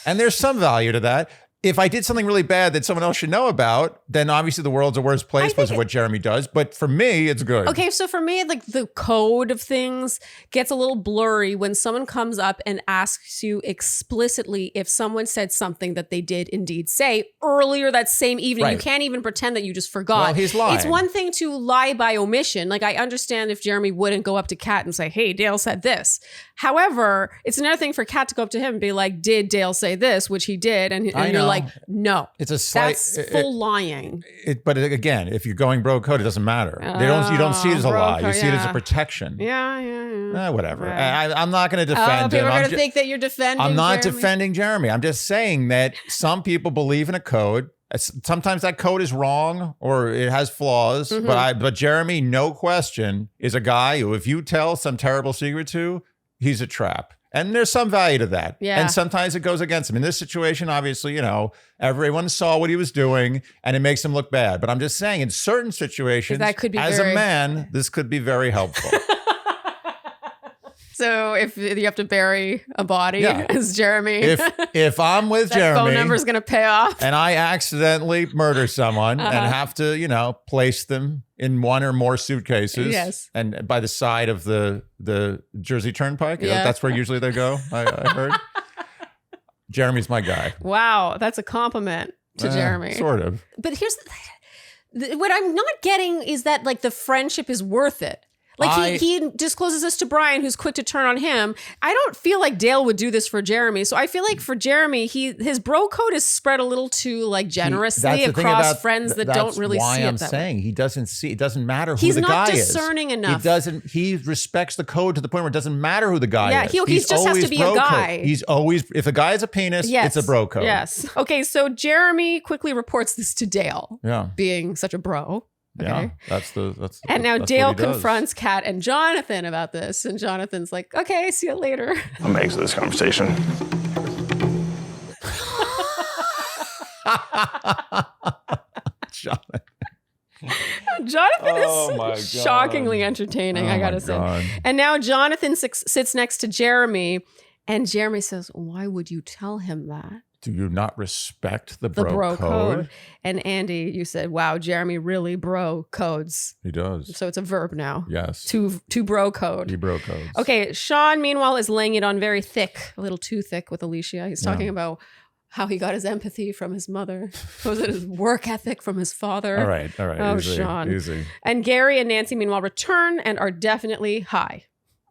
B: And there's some value to that. If I did something really bad that someone else should know about, then obviously the world's a worse place because of what Jeremy does. But for me, it's good.
A: Okay, so for me, like the code of things gets a little blurry when someone comes up and asks you explicitly if someone said something that they did indeed say earlier that same evening.
B: Right.
A: You can't even pretend that you just forgot.
B: Well, he's lying.
A: It's one thing to lie by omission. Like I understand if Jeremy wouldn't go up to Kat and say, hey, Dale said this. However, it's another thing for Kat to go up to him and be like, did Dale say this? Which he did. And you're like, no.
B: It's a slight.
A: That's full lying.
B: But again, if you're going bro code, it doesn't matter. You don't see it as a lie. You see it as a protection.
A: Yeah.
B: Whatever.
A: Right.
B: I'm not going to defend him.
A: People are going to think that you're defending
B: I'm not
A: Jeremy.
B: defending Jeremy. I'm just saying that some people believe in a code. Sometimes that code is wrong or it has flaws. But Jeremy, no question, is a guy who, if you tell some terrible secret to, he's a trap. And there's some value to that.
A: Yeah.
B: And sometimes it goes against him. In this situation, obviously, everyone saw what he was doing and it makes him look bad. But I'm just saying, in certain situations,
A: that could be
B: as a man, this could be very helpful.
A: So if you have to bury a body as Jeremy,
B: if I'm with
A: that
B: Jeremy,
A: phone number is going to pay off.
B: and I accidentally murder someone and have to, place them in one or more suitcases,
A: Yes.
B: and by the side of the Jersey Turnpike, that's where usually they go. I heard. Jeremy's my guy.
A: Wow, that's a compliment to Jeremy.
B: Sort of.
A: But here's what I'm not getting is that like the friendship is worth it. Like he discloses this to Brian, who's quick to turn on him. I don't feel like Dale would do this for Jeremy. So I feel like for Jeremy, his bro code is spread a little too like generously across friends that don't really see it.
B: That's why I'm saying he doesn't see. It doesn't matter who the guy is.
A: He's not discerning enough.
B: He respects the code to the point where it doesn't matter who the guy is.
A: Yeah, he just has to be a guy.
B: He's always, if a guy is a penis, it's a bro code.
A: Yes. Okay, so Jeremy quickly reports this to Dale.
B: Yeah.
A: Being such a bro. Okay.
B: Yeah,
A: and now Dale confronts Kat and Jonathon about this, and Jonathan's like, "Okay, see you later."
E: I'm gonna exit this conversation.
A: Jonathan is shockingly entertaining, I gotta say. And now Jonathon sits next to Jeremy, and Jeremy says, "Why would you tell him that?"
B: Do you not respect the
A: The
B: bro,
A: bro
B: code?
A: And Andy, you said, wow, Jeremy really bro codes.
B: He does.
A: So it's a verb now.
B: Yes.
A: To bro code.
B: He bro codes.
A: Okay, Sean, meanwhile, is laying it on very thick, a little too thick with Allyshia. He's talking about how he got his empathy from his mother. Was it his work ethic from his father?
B: All right.
A: Oh,
B: Easy,
A: Sean.
B: Easy.
A: And Gary and Nancy, meanwhile, return and are definitely high.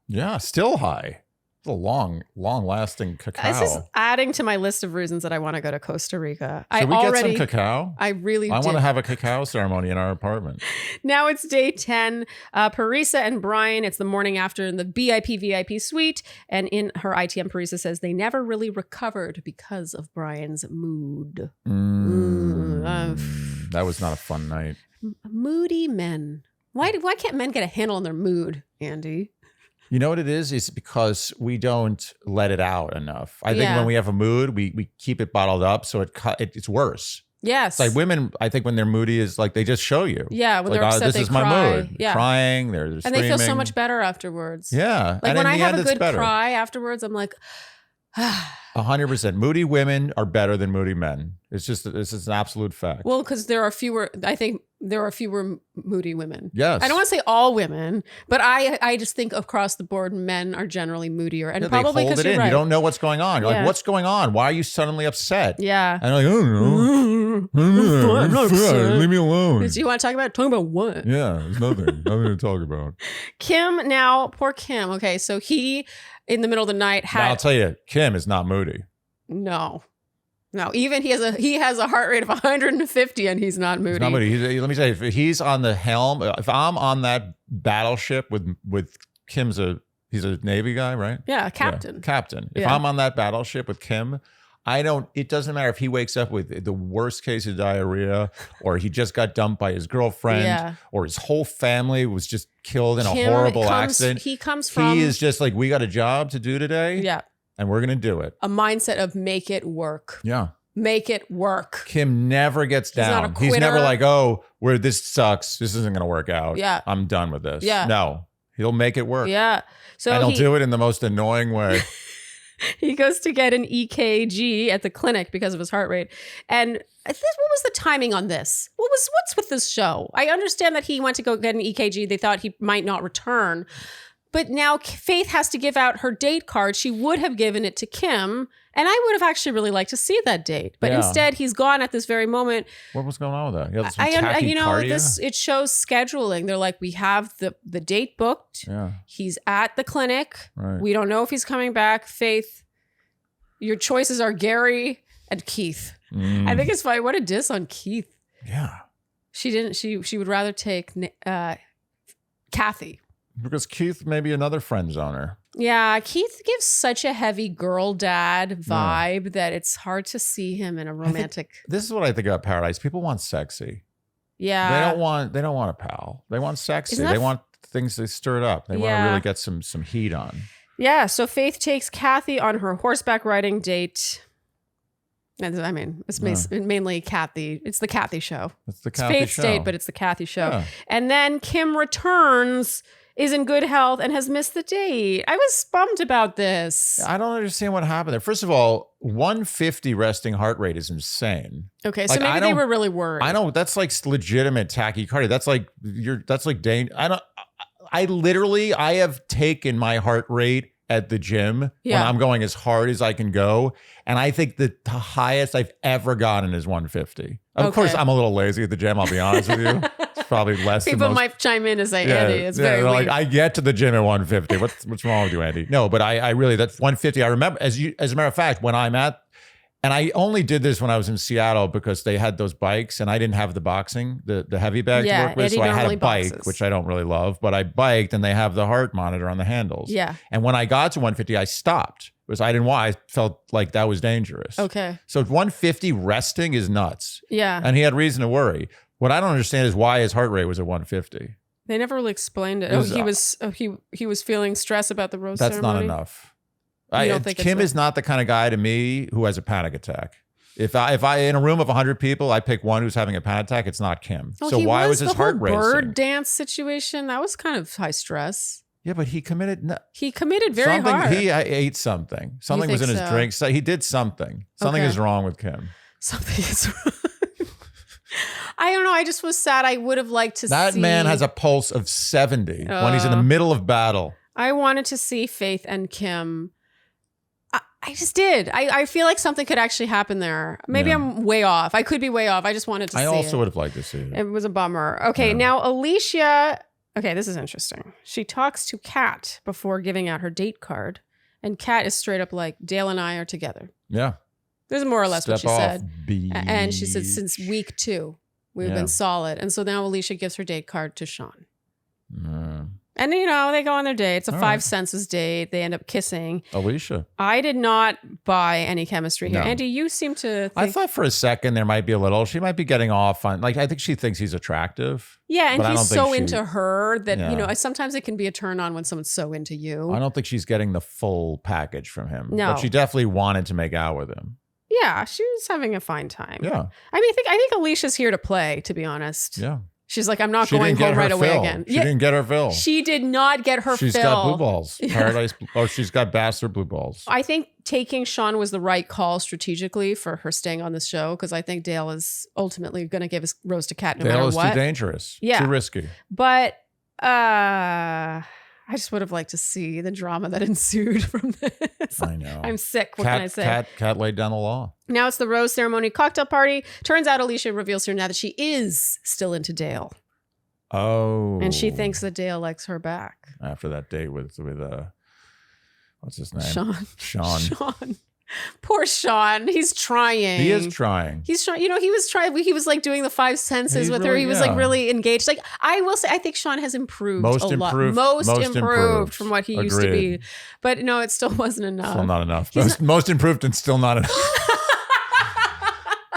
B: Yeah, still high. It's a long-lasting cacao.
A: This is adding to my list of reasons that I want to go to Costa Rica.
B: Should we get some cacao?
A: I really
B: I
A: did.
B: want to have a cacao ceremony in our apartment.
A: Now it's day 10. Parisa and Brian, it's the morning after in the BIP VIP Suite. And in her ITM, Parisa says they never really recovered because of Brian's mood.
B: That was not a fun night.
A: Moody men. Why can't men get a handle on their mood, Andy?
B: You know what it is? It's because we don't let it out enough. I think
A: Yeah.
B: when we have a mood, we keep it bottled up, so it's worse.
A: Yes.
B: It's like women, I think when they're moody is like they just show you.
A: Yeah, when
B: like,
A: they're upset,
B: this
A: they
B: is
A: cry.
B: my mood.
A: Yeah.
B: Crying, they're
A: and
B: screaming.
A: they feel so much better afterwards.
B: Yeah.
A: Like
B: and
A: when
B: in
A: I
B: the
A: have
B: end,
A: a
B: it's
A: good
B: better.
A: cry afterwards, I'm like,
B: 100%. Moody women are better than moody men. It's just an absolute fact.
A: well, because there are fewer, I think there are fewer moody women.
B: Yes.
A: I don't want to say all women, but I just think across the board, men are generally moodier. And
B: Yeah,
A: probably
B: they hold
A: because
B: it
A: you're
B: in.
A: right.
B: You don't know what's going on. You're
A: Yeah.
B: like, what's going on? Why are you suddenly upset?
A: Yeah.
B: And I'm like, oh, no.
A: I'm not upset.
B: Leave me alone.
A: Do you want to talk about what?
B: Yeah, there's nothing to talk about.
A: Kim now, poor Kim. Okay, so he, in the middle of the night,
B: But I'll
A: had
B: tell you, Kim is not moody.
A: no. Even he has a heart rate of 150 and he's not moody.
B: He's not moody. Let me tell you, if he's on the helm, if I'm on that battleship with Kim's he's a Navy guy, right?
A: Yeah, captain.
B: Yeah, captain. If
A: Yeah.
B: I'm on that battleship with Kim, it doesn't matter if he wakes up with the worst case of diarrhea or he just got dumped by his girlfriend
A: Yeah.
B: or his whole family was just killed in
A: Kim
B: a horrible
A: comes-
B: accident.
A: He comes from
B: He is just like, we got a job to do today
A: yeah,
B: and we're going to do it.
A: a mindset of make it work.
B: Yeah.
A: Make it work.
B: Kim never gets
A: He's not
B: down.
A: a
B: He's never
A: quitter.
B: like, oh, where this sucks. This isn't going to work out.
A: Yeah.
B: I'm done with this.
A: Yeah.
B: No, he'll make it work.
A: Yeah. So
B: And he'll
A: he,
B: do it in the most annoying way.
A: he goes to get an EKG at the clinic because of his heart rate. And what was the timing on this? What's with this show? I understand that he went to go get an EKG. They thought he might not return. But now Faith has to give out her date card. She would have given it to Kim. And I would have actually really liked to see that date. But
B: Yeah.
A: instead, he's gone at this very moment.
B: What was going on with that? You had some tachycardia?
A: It shows scheduling. They're like, we have the date booked.
B: Yeah.
A: He's at the clinic.
B: Right.
A: We don't know if he's coming back. Faith, your choices are Gary and Keith.
B: Mm.
A: I think it's funny. What a diss on Keith.
B: Yeah.
A: She didn't. She would rather take Kathy.
B: Because Keith may be another friend zoner.
A: Yeah, Keith gives such a heavy girl dad vibe that it's hard to see him in a romantic.
B: This is what I think about Paradise. People want sexy.
A: Yeah,
B: They don't want a pal. They want sexy.
A: Isn't that
B: They want things to stir it up. They want
A: Yeah.
B: to really get some heat on.
A: Yeah, so Faith takes Kathy on her horseback riding date. And I mean, it's mainly Kathy. It's the Kathy show.
B: It's the
A: It's
B: Kathy
A: Faith's
B: show.
A: date, but it's the Kathy show.
B: Yeah.
A: And then Kim returns, is in good health, and has missed the date. I was bummed about this.
B: I don't understand what happened there. First of all, 150 resting heart rate is insane.
A: Okay, so
B: Like, I
A: maybe they
B: don't-
A: were really worried.
B: I know that's like legitimate tachycardia. That's like I have taken my heart rate at the gym when
A: Yeah.
B: I'm going as hard as I can go. And I think the highest I've ever gotten is 150. Of course,
A: Okay.
B: I'm a little lazy at the gym, I'll be honest with you. It's probably less than
A: People
B: most.
A: might chime in and say, Andy, it's very
B: they're
A: weak.
B: like, I get to the gym at 150. What's wrong with you, Andy? No, but I really, that's 150. I remember, as a matter of fact, when I'm at, and I only did this when I was in Seattle because they had those bikes and I didn't have the boxing, the heavy bag
A: Yeah,
B: to work with.
A: Eddie
B: So I had
A: normally
B: a bike,
A: boxes.
B: which I don't really love, but I biked and they have the heart monitor on the handles.
A: Yeah.
B: And when I got to 150, I stopped because I didn't want, I felt like that was dangerous.
A: Okay.
B: So 150 resting is nuts.
A: Yeah.
B: And he had reason to worry. What I don't understand is why his heart rate was at 150.
A: They never really explained it.
B: It was-
A: He was feeling stress about the rose
B: That's
A: ceremony.
B: not enough.
A: You don't think it's
B: Kim
A: that-
B: is not the kind of guy to me who has a panic attack. If I in a room of 100 people, I pick one who's having a panic attack, it's not Kim.
A: Oh,
B: so
A: he
B: why was his
A: the whole
B: heart racing?
A: bird dance situation? That was kind of high stress.
B: Yeah, but he committed.
A: He committed very
B: something,
A: hard.
B: He ate something. Something was in
A: think
B: his
A: so?
B: drink. So he did something. Something
A: Okay.
B: is wrong with Kim.
A: Something is wrong. I don't know. I just was sad. I would have liked to see.
B: That man has a pulse of 70 when he's in the middle of battle.
A: I wanted to see Faith and Kim. I just did. I feel like something could actually happen there. Maybe
B: Yeah.
A: I'm way off. I could be way off. I just wanted to see
B: I also
A: it.
B: would have liked to see it.
A: It was a bummer. Okay,
B: Yeah.
A: now Allyshia. Okay, this is interesting. She talks to Kat before giving out her date card. And Kat is straight up like, Dale and I are together.
B: Yeah.
A: This is more or less what she
B: Step off,
A: said.
B: beach.
A: And she said, since week 2, we've
B: Yeah.
A: been solid. And so now Allyshia gives her date card to Sean.
B: Mm.
A: And, you know, they go on their date. It's a
B: All
A: 5
B: right.
A: senses date. They end up kissing.
B: Allyshia.
A: I did not buy any chemistry here.
B: No.
A: Andy, you seem to think...
B: I thought for a second there might be a little. She might be getting off on, like, I think she thinks he's attractive.
A: Yeah, and
B: but I
A: he's
B: don't
A: so
B: think she-
A: into her that,
B: Yeah.
A: you know, sometimes it can be a turn on when someone's so into you.
B: I don't think she's getting the full package from him.
A: No.
B: But she definitely wanted to make out with him.
A: Yeah, she was having a fine time.
B: Yeah.
A: I mean, I think Alicia's here to play, to be honest.
B: Yeah.
A: She's like, I'm not
B: She
A: going
B: didn't get
A: home
B: her
A: right away
B: fill.
A: again.
B: She didn't get her fill.
A: She did not get her
B: She's
A: fill.
B: got blue balls.
A: Yeah.
B: Paradise. Oh, she's got Bachelor blue balls.
A: I think taking Sean was the right call strategically for her staying on this show because I think Dale is ultimately going to give his rose to Kat no
B: Dale
A: matter
B: is
A: what.
B: too dangerous.
A: Yeah.
B: Too risky.
A: But I just would have liked to see the drama that ensued from this.
B: I know.
A: I'm sick. What can I say?
B: Kat laid down the law.
A: Now it's the rose ceremony cocktail party. Turns out Allyshia reveals here now that she is still into Dale.
B: Oh.
A: And she thinks that Dale likes her back.
B: After that date with what's his name?
A: Sean.
B: Sean.
A: Poor Sean. He's trying.
B: He is trying.
A: He's trying. You know, he was trying. He was like doing the 5 senses
B: He's
A: with her.
B: really-
A: He was
B: yeah.
A: like really engaged. Like I will say, I think Sean has improved
B: Most
A: a lot.
B: improved.
A: Most
B: Most
A: improved
B: improved.
A: from what he used to be.
B: Agreed.
A: But no, it still wasn't enough.
B: Still not enough.
A: He's
B: Most improved and still not enough.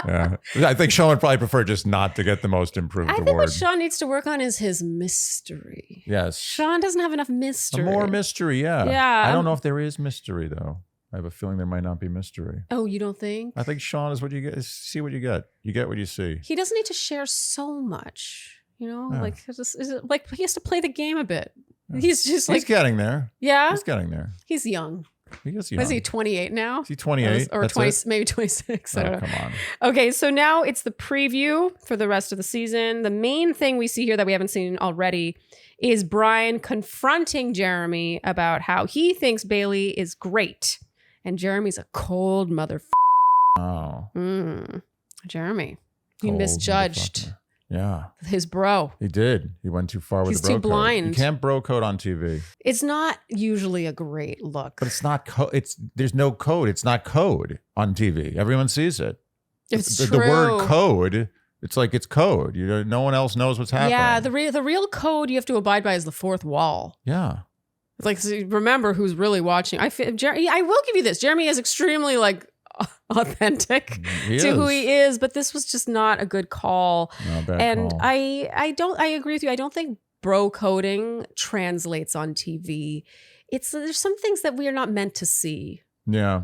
B: Yeah. I think Sean would probably prefer just not to get the most improved
A: I think
B: award.
A: what Sean needs to work on is his mystery.
B: Yes.
A: Sean doesn't have enough mystery.
B: More mystery, yeah.
A: Yeah,
B: I don't know if there is mystery though. I have a feeling there might not be mystery.
A: Oh, you don't think?
B: I think Sean is what you get. See what you get. You get what you see.
A: He doesn't need to share so much. You know,
B: Yeah.
A: like is it like he has to play the game a bit. He's just
B: He's
A: like,
B: getting there.
A: yeah,
B: He's getting there.
A: he's young.
B: He is young.
A: Was he 28 now?
B: Is he 28?
A: Or
B: That's
A: 20,
B: it?
A: maybe 26. I
B: Oh,
A: don't know.
B: come on.
A: Okay, so now it's the preview for the rest of the season. The main thing we see here that we haven't seen already is Brian confronting Jeremy about how he thinks Bailey is great. And Jeremy's a cold mother.
B: Oh.
A: Jeremy, he
B: Cold
A: misjudged
B: motherfucker. Yeah,
A: his bro.
B: he did. He went too far with
A: He's
B: the bro
A: too
B: code.
A: blind.
B: You can't bro code on TV.
A: It's not usually a great look.
B: But it's not there's no code. It's not code on TV. Everyone sees it.
A: It's
B: the
A: true.
B: word code, it's like it's code. No one else knows what's happening.
A: Yeah, the real code you have to abide by is the fourth wall.
B: Yeah.
A: It's like, so remember who's really watching. I will give you this. Jeremy is extremely like authentic
B: He
A: to who
B: is.
A: he is, but this was just not a good call.
B: No, bad
A: And
B: call.
A: I agree with you. I don't think bro coding translates on TV. There's some things that we are not meant to see.
B: Yeah.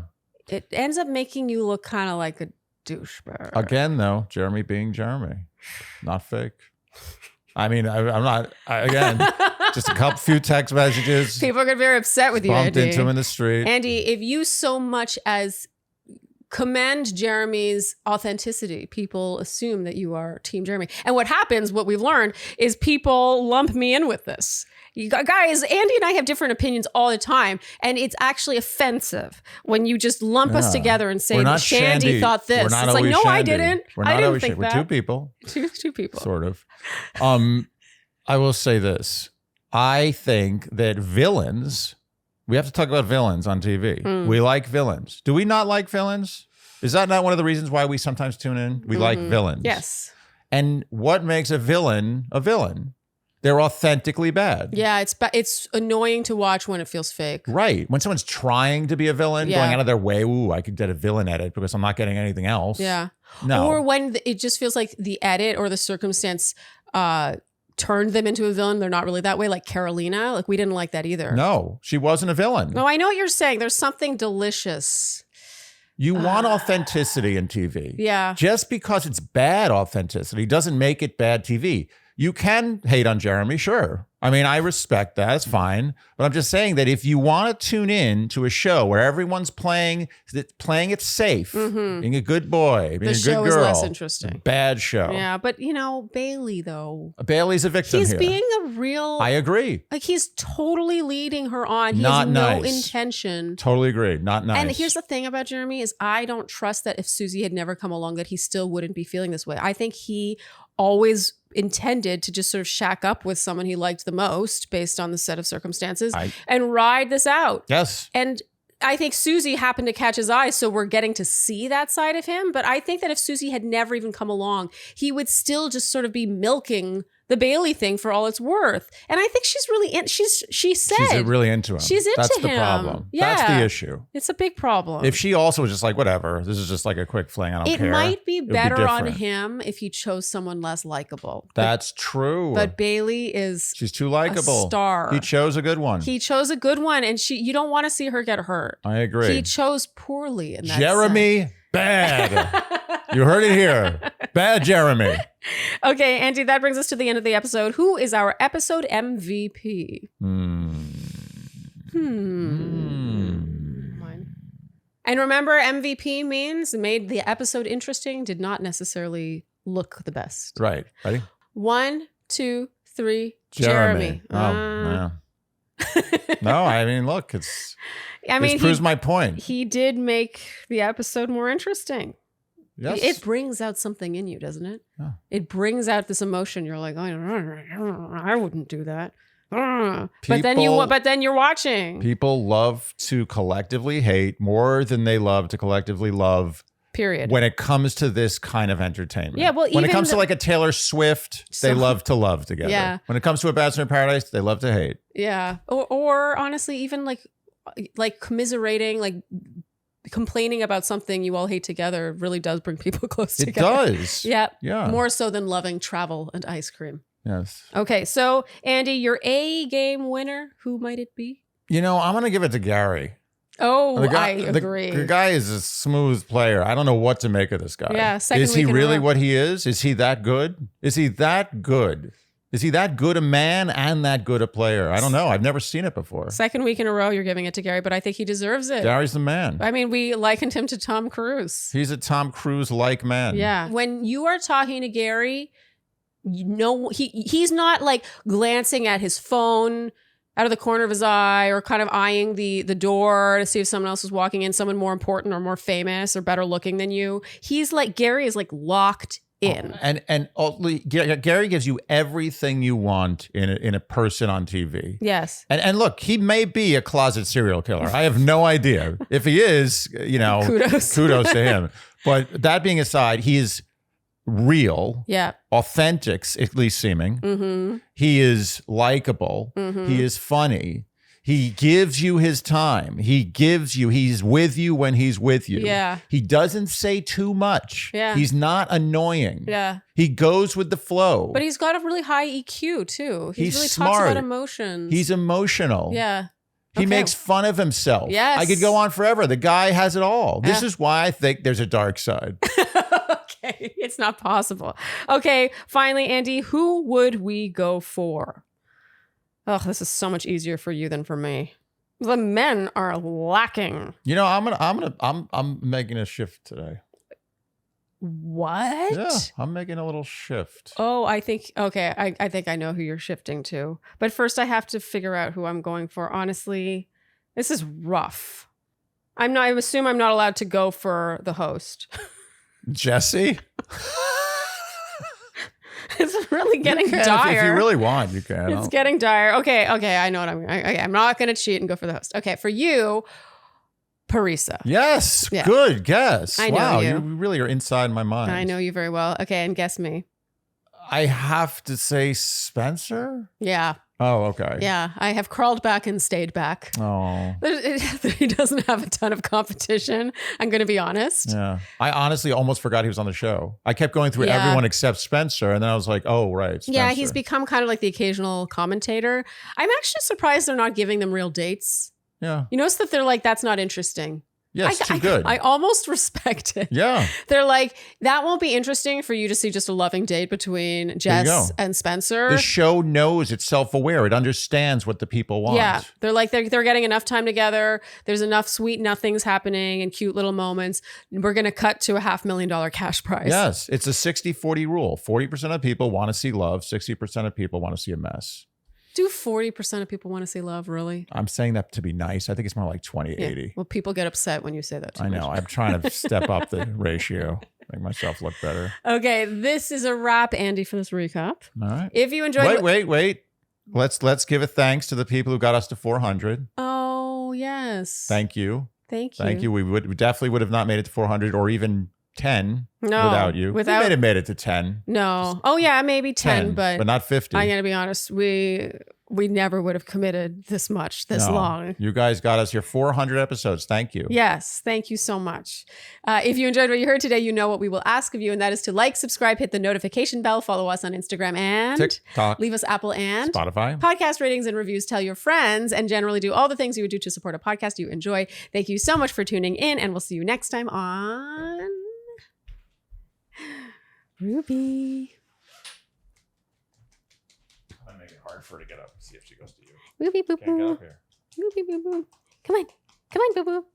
A: It ends up making you look kind of like a douchebag.
B: Again, though, Jeremy being Jeremy, not fake. I mean, I'm not. Again, just a few text messages.
A: People get very upset with you,
B: Bumped
A: Andy.
B: into him in the street.
A: Andy, if you so much as commend Jeremy's authenticity, people assume that you are Team Jeremy. And what happens, what we've learned, is people lump me in with this. You guys, Andy and I have different opinions all the time, and it's actually offensive when you just lump us
B: Yeah.
A: together and say
B: We're
A: that
B: not
A: Shandy
B: Shandy.
A: thought this.
B: We're not
A: It's like,
B: always
A: no, I
B: Shandy.
A: didn't.
B: We're
A: I
B: not
A: didn't
B: always
A: think
B: Shandy. We're
A: that.
B: two people.
A: Two people.
B: Sort of. I will say this. I think that villains, we have to talk about villains on TV. We like villains. Do we not like villains? Is that not one of the reasons why we sometimes tune in? We like villains.
A: Yes.
B: And what makes a villain a villain? They're authentically bad.
A: Yeah, it's annoying to watch when it feels fake.
B: Right. When someone's trying to be a villain,
A: Yeah.
B: going out of their way, ooh, I could get a villain edit because I'm not getting anything else.
A: Yeah.
B: No.
A: Or when it just feels like the edit or the circumstance turned them into a villain. They're not really that way. Like Carolina. Like we didn't like that either.
B: No, she wasn't a villain.
A: No, I know what you're saying. There's something delicious.
B: You want authenticity in TV.
A: Yeah.
B: Just because it's bad authenticity doesn't make it bad TV. You can hate on Jeremy, sure. I mean, I respect that. It's fine. But I'm just saying that if you want to tune in to a show where everyone's playing it safe, being a good boy, being a good girl.
A: The show is less interesting.
B: Bad show.
A: Yeah, but Bailey though.
B: Bailey's a victim
A: He's
B: here.
A: being a real.
B: I agree.
A: Like he's totally leading her on. He
B: Not
A: has no
B: nice.
A: intention.
B: Totally agree. Not nice.
A: And here's the thing about Jeremy is I don't trust that if Susie had never come along that he still wouldn't be feeling this way. I think he always intended to just sort of shack up with someone he liked the most based on the set of circumstances and ride this out.
B: Yes.
A: And I think Susie happened to catch his eye, so we're getting to see that side of him. But I think that if Susie had never even come along, he would still just sort of be milking the Bailey thing for all it's worth. And I think she's really she said
B: she's really into him.
A: She's into
B: That's
A: him.
B: the problem.
A: Yeah.
B: That's the issue.
A: It's a big problem.
B: If she also was just like, whatever, this is just like a quick fling, I don't care.
A: It might be
B: It would
A: better on
B: different.
A: him if he chose someone less likable.
B: That's true.
A: But Bailey is
B: she's too likable.
A: a star.
B: He chose a good one.
A: He chose a good one, and you don't want to see her get hurt.
B: I agree.
A: He chose poorly in that
B: Jeremy,
A: sense.
B: bad. You heard it here. Bad Jeremy.
A: Okay, Andy, that brings us to the end of the episode. Who is our episode MVP? Mine. And remember, MVP means made the episode interesting, did not necessarily look the best.
B: Right. Ready?
A: 1, 2, 3.
B: Jeremy. Oh, yeah. No, I mean, look, this proves my point.
A: He did make the episode more interesting.
B: Yes.
A: It brings out something in you, doesn't it?
B: Yeah.
A: It brings out this emotion. You're like, I wouldn't do that. But then you're watching.
B: People love to collectively hate more than they love to collectively love.
A: Period.
B: When it comes to this kind of entertainment.
A: Yeah, well,
B: when it
A: even
B: comes to like a Taylor Swift, they love to love together.
A: Yeah.
B: When it comes to a Bachelor in Paradise, they love to hate.
A: Yeah. Or honestly, even like commiserating, like complaining about something you all hate together really does bring people close together.
B: It does.
A: Yeah.
B: Yeah.
A: More so than loving travel and ice cream.
B: Yes.
A: Okay. So, Andy, your A game winner, who might it be?
B: I'm going to give it to Gary.
A: Oh,
B: I
A: agree.
B: The guy is a smooth player. I don't know what to make of this guy.
A: Yeah.
B: Is he really what he is? Is he that good? Is he that good? Is he that good a man and that good a player? I don't know. I've never seen it before.
A: Second week in a row, you're giving it to Gary, but I think he deserves it.
B: Gary's the man.
A: I mean, we likened him to Tom Cruise.
B: He's a Tom Cruise-like man.
A: Yeah. When you are talking to Gary, he's not like glancing at his phone out of the corner of his eye or kind of eyeing the door to see if someone else is walking in, someone more important or more famous or better looking than you. He's like, Gary is like locked in.
B: Gary gives you everything you want in a person on TV.
A: Yes.
B: And look, he may be a closet serial killer. I have no idea. If he is, kudos to him. But that being aside, he is real, authentic, at least seeming.
A: Mm-hmm.
B: He is likable.
A: Mm-hmm.
B: He is funny. He gives you his time. He's with you when he's with you.
A: Yeah.
B: He doesn't say too much.
A: Yeah.
B: He's not annoying.
A: Yeah.
B: He goes with the flow.
A: But he's got a really high EQ too. He really
B: smart.
A: talks about emotions.
B: He's emotional.
A: Yeah.
B: He makes fun of himself.
A: Yes.
B: I could go on forever. The guy has it all.
A: Yeah.
B: This is why I think there's a dark side.
A: Okay. It's not possible. Okay. Finally, Andy, who would we go for? Oh, this is so much easier for you than for me. The men are lacking.
B: I'm making a shift today.
A: What?
B: Yeah, I'm making a little shift.
A: Oh, I think I know who you're shifting to. But first I have to figure out who I'm going for. Honestly, this is rough. I assume I'm not allowed to go for the host.
B: Jesse?
A: It's really getting dire.
B: If you really want, you can.
A: It's getting dire. Okay, I know what I'm not going to cheat and go for the host. Okay, for you, Parisa.
B: Yes,
A: Yeah.
B: Good guess.
A: I know
B: wow,
A: you.
B: you really are inside my mind.
A: I know you very well. Okay, and guess me.
B: I have to say Spencer?
A: Yeah.
B: Oh, okay.
A: Yeah, I have crawled back and stayed back.
B: Oh.
A: He doesn't have a ton of competition. I'm going to be honest.
B: Yeah. I honestly almost forgot he was on the show. I kept going through everyone except Spencer. And then I was like, oh, right. Spencer.
A: Yeah, he's become kind of like the occasional commentator. I'm actually surprised they're not giving them real dates.
B: Yeah.
A: You notice that they're like, that's not interesting.
B: Yes, too good.
A: I almost respect it.
B: Yeah.
A: They're like, that won't be interesting for you to see just a loving date between Jess and Spencer.
B: The show knows it's self-aware. It understands what the people want.
A: Yeah. They're like, they're getting enough time together. There's enough sweet nothings happening and cute little moments. We're going to cut to a $500,000 cash prize.
B: Yes. It's a 60-40 rule. 40% of people want to see love. 60% of people want to see a mess.
A: Do 40% of people want to see love, really?
B: I'm saying that to be nice. I think it's more like 20-80.
A: Yeah. Well, people get upset when you say that too
B: I know.
A: much.
B: I'm trying to step up the ratio, make myself look better.
A: Okay, this is a wrap, Andy, for this recap.
B: All right.
A: If you enjoyed...
B: Wait. Let's give a thanks to the people who got us to 400.
A: Oh, yes.
B: Thank you.
A: Thank you.
B: Thank you. We definitely would have not made it to 400 or even 10 without you. We may have made it to 10.
A: No. Oh, yeah, maybe 10, but
B: not 50.
A: I'm going to be honest. We never would have committed this much, this long.
B: You guys got us your 400 episodes. Thank you.
A: Yes. Thank you so much. If you enjoyed what you heard today, you know what we will ask of you, and that is to like, subscribe, hit the notification bell, follow us on Instagram, and
B: TikTok,
A: leave us Apple and
B: Spotify
A: podcast ratings and reviews. Tell your friends, and generally do all the things you would do to support a podcast you enjoy. Thank you so much for tuning in, and we'll see you next time on Ruby.
B: I'm gonna make it hard for her to get up and see if she goes to you.
A: Ruby boo
B: Can't get
A: boo.
B: up here.
A: Ruby boo boo. Come on, boo boo.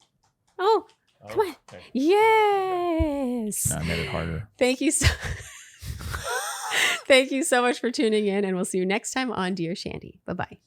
A: Oh, come on.
B: Okay.
A: Yes.
B: No, I made it harder.
A: Thank you so Thank you so much for tuning in, and we'll see you next time on Dear Shandy. Bye-bye.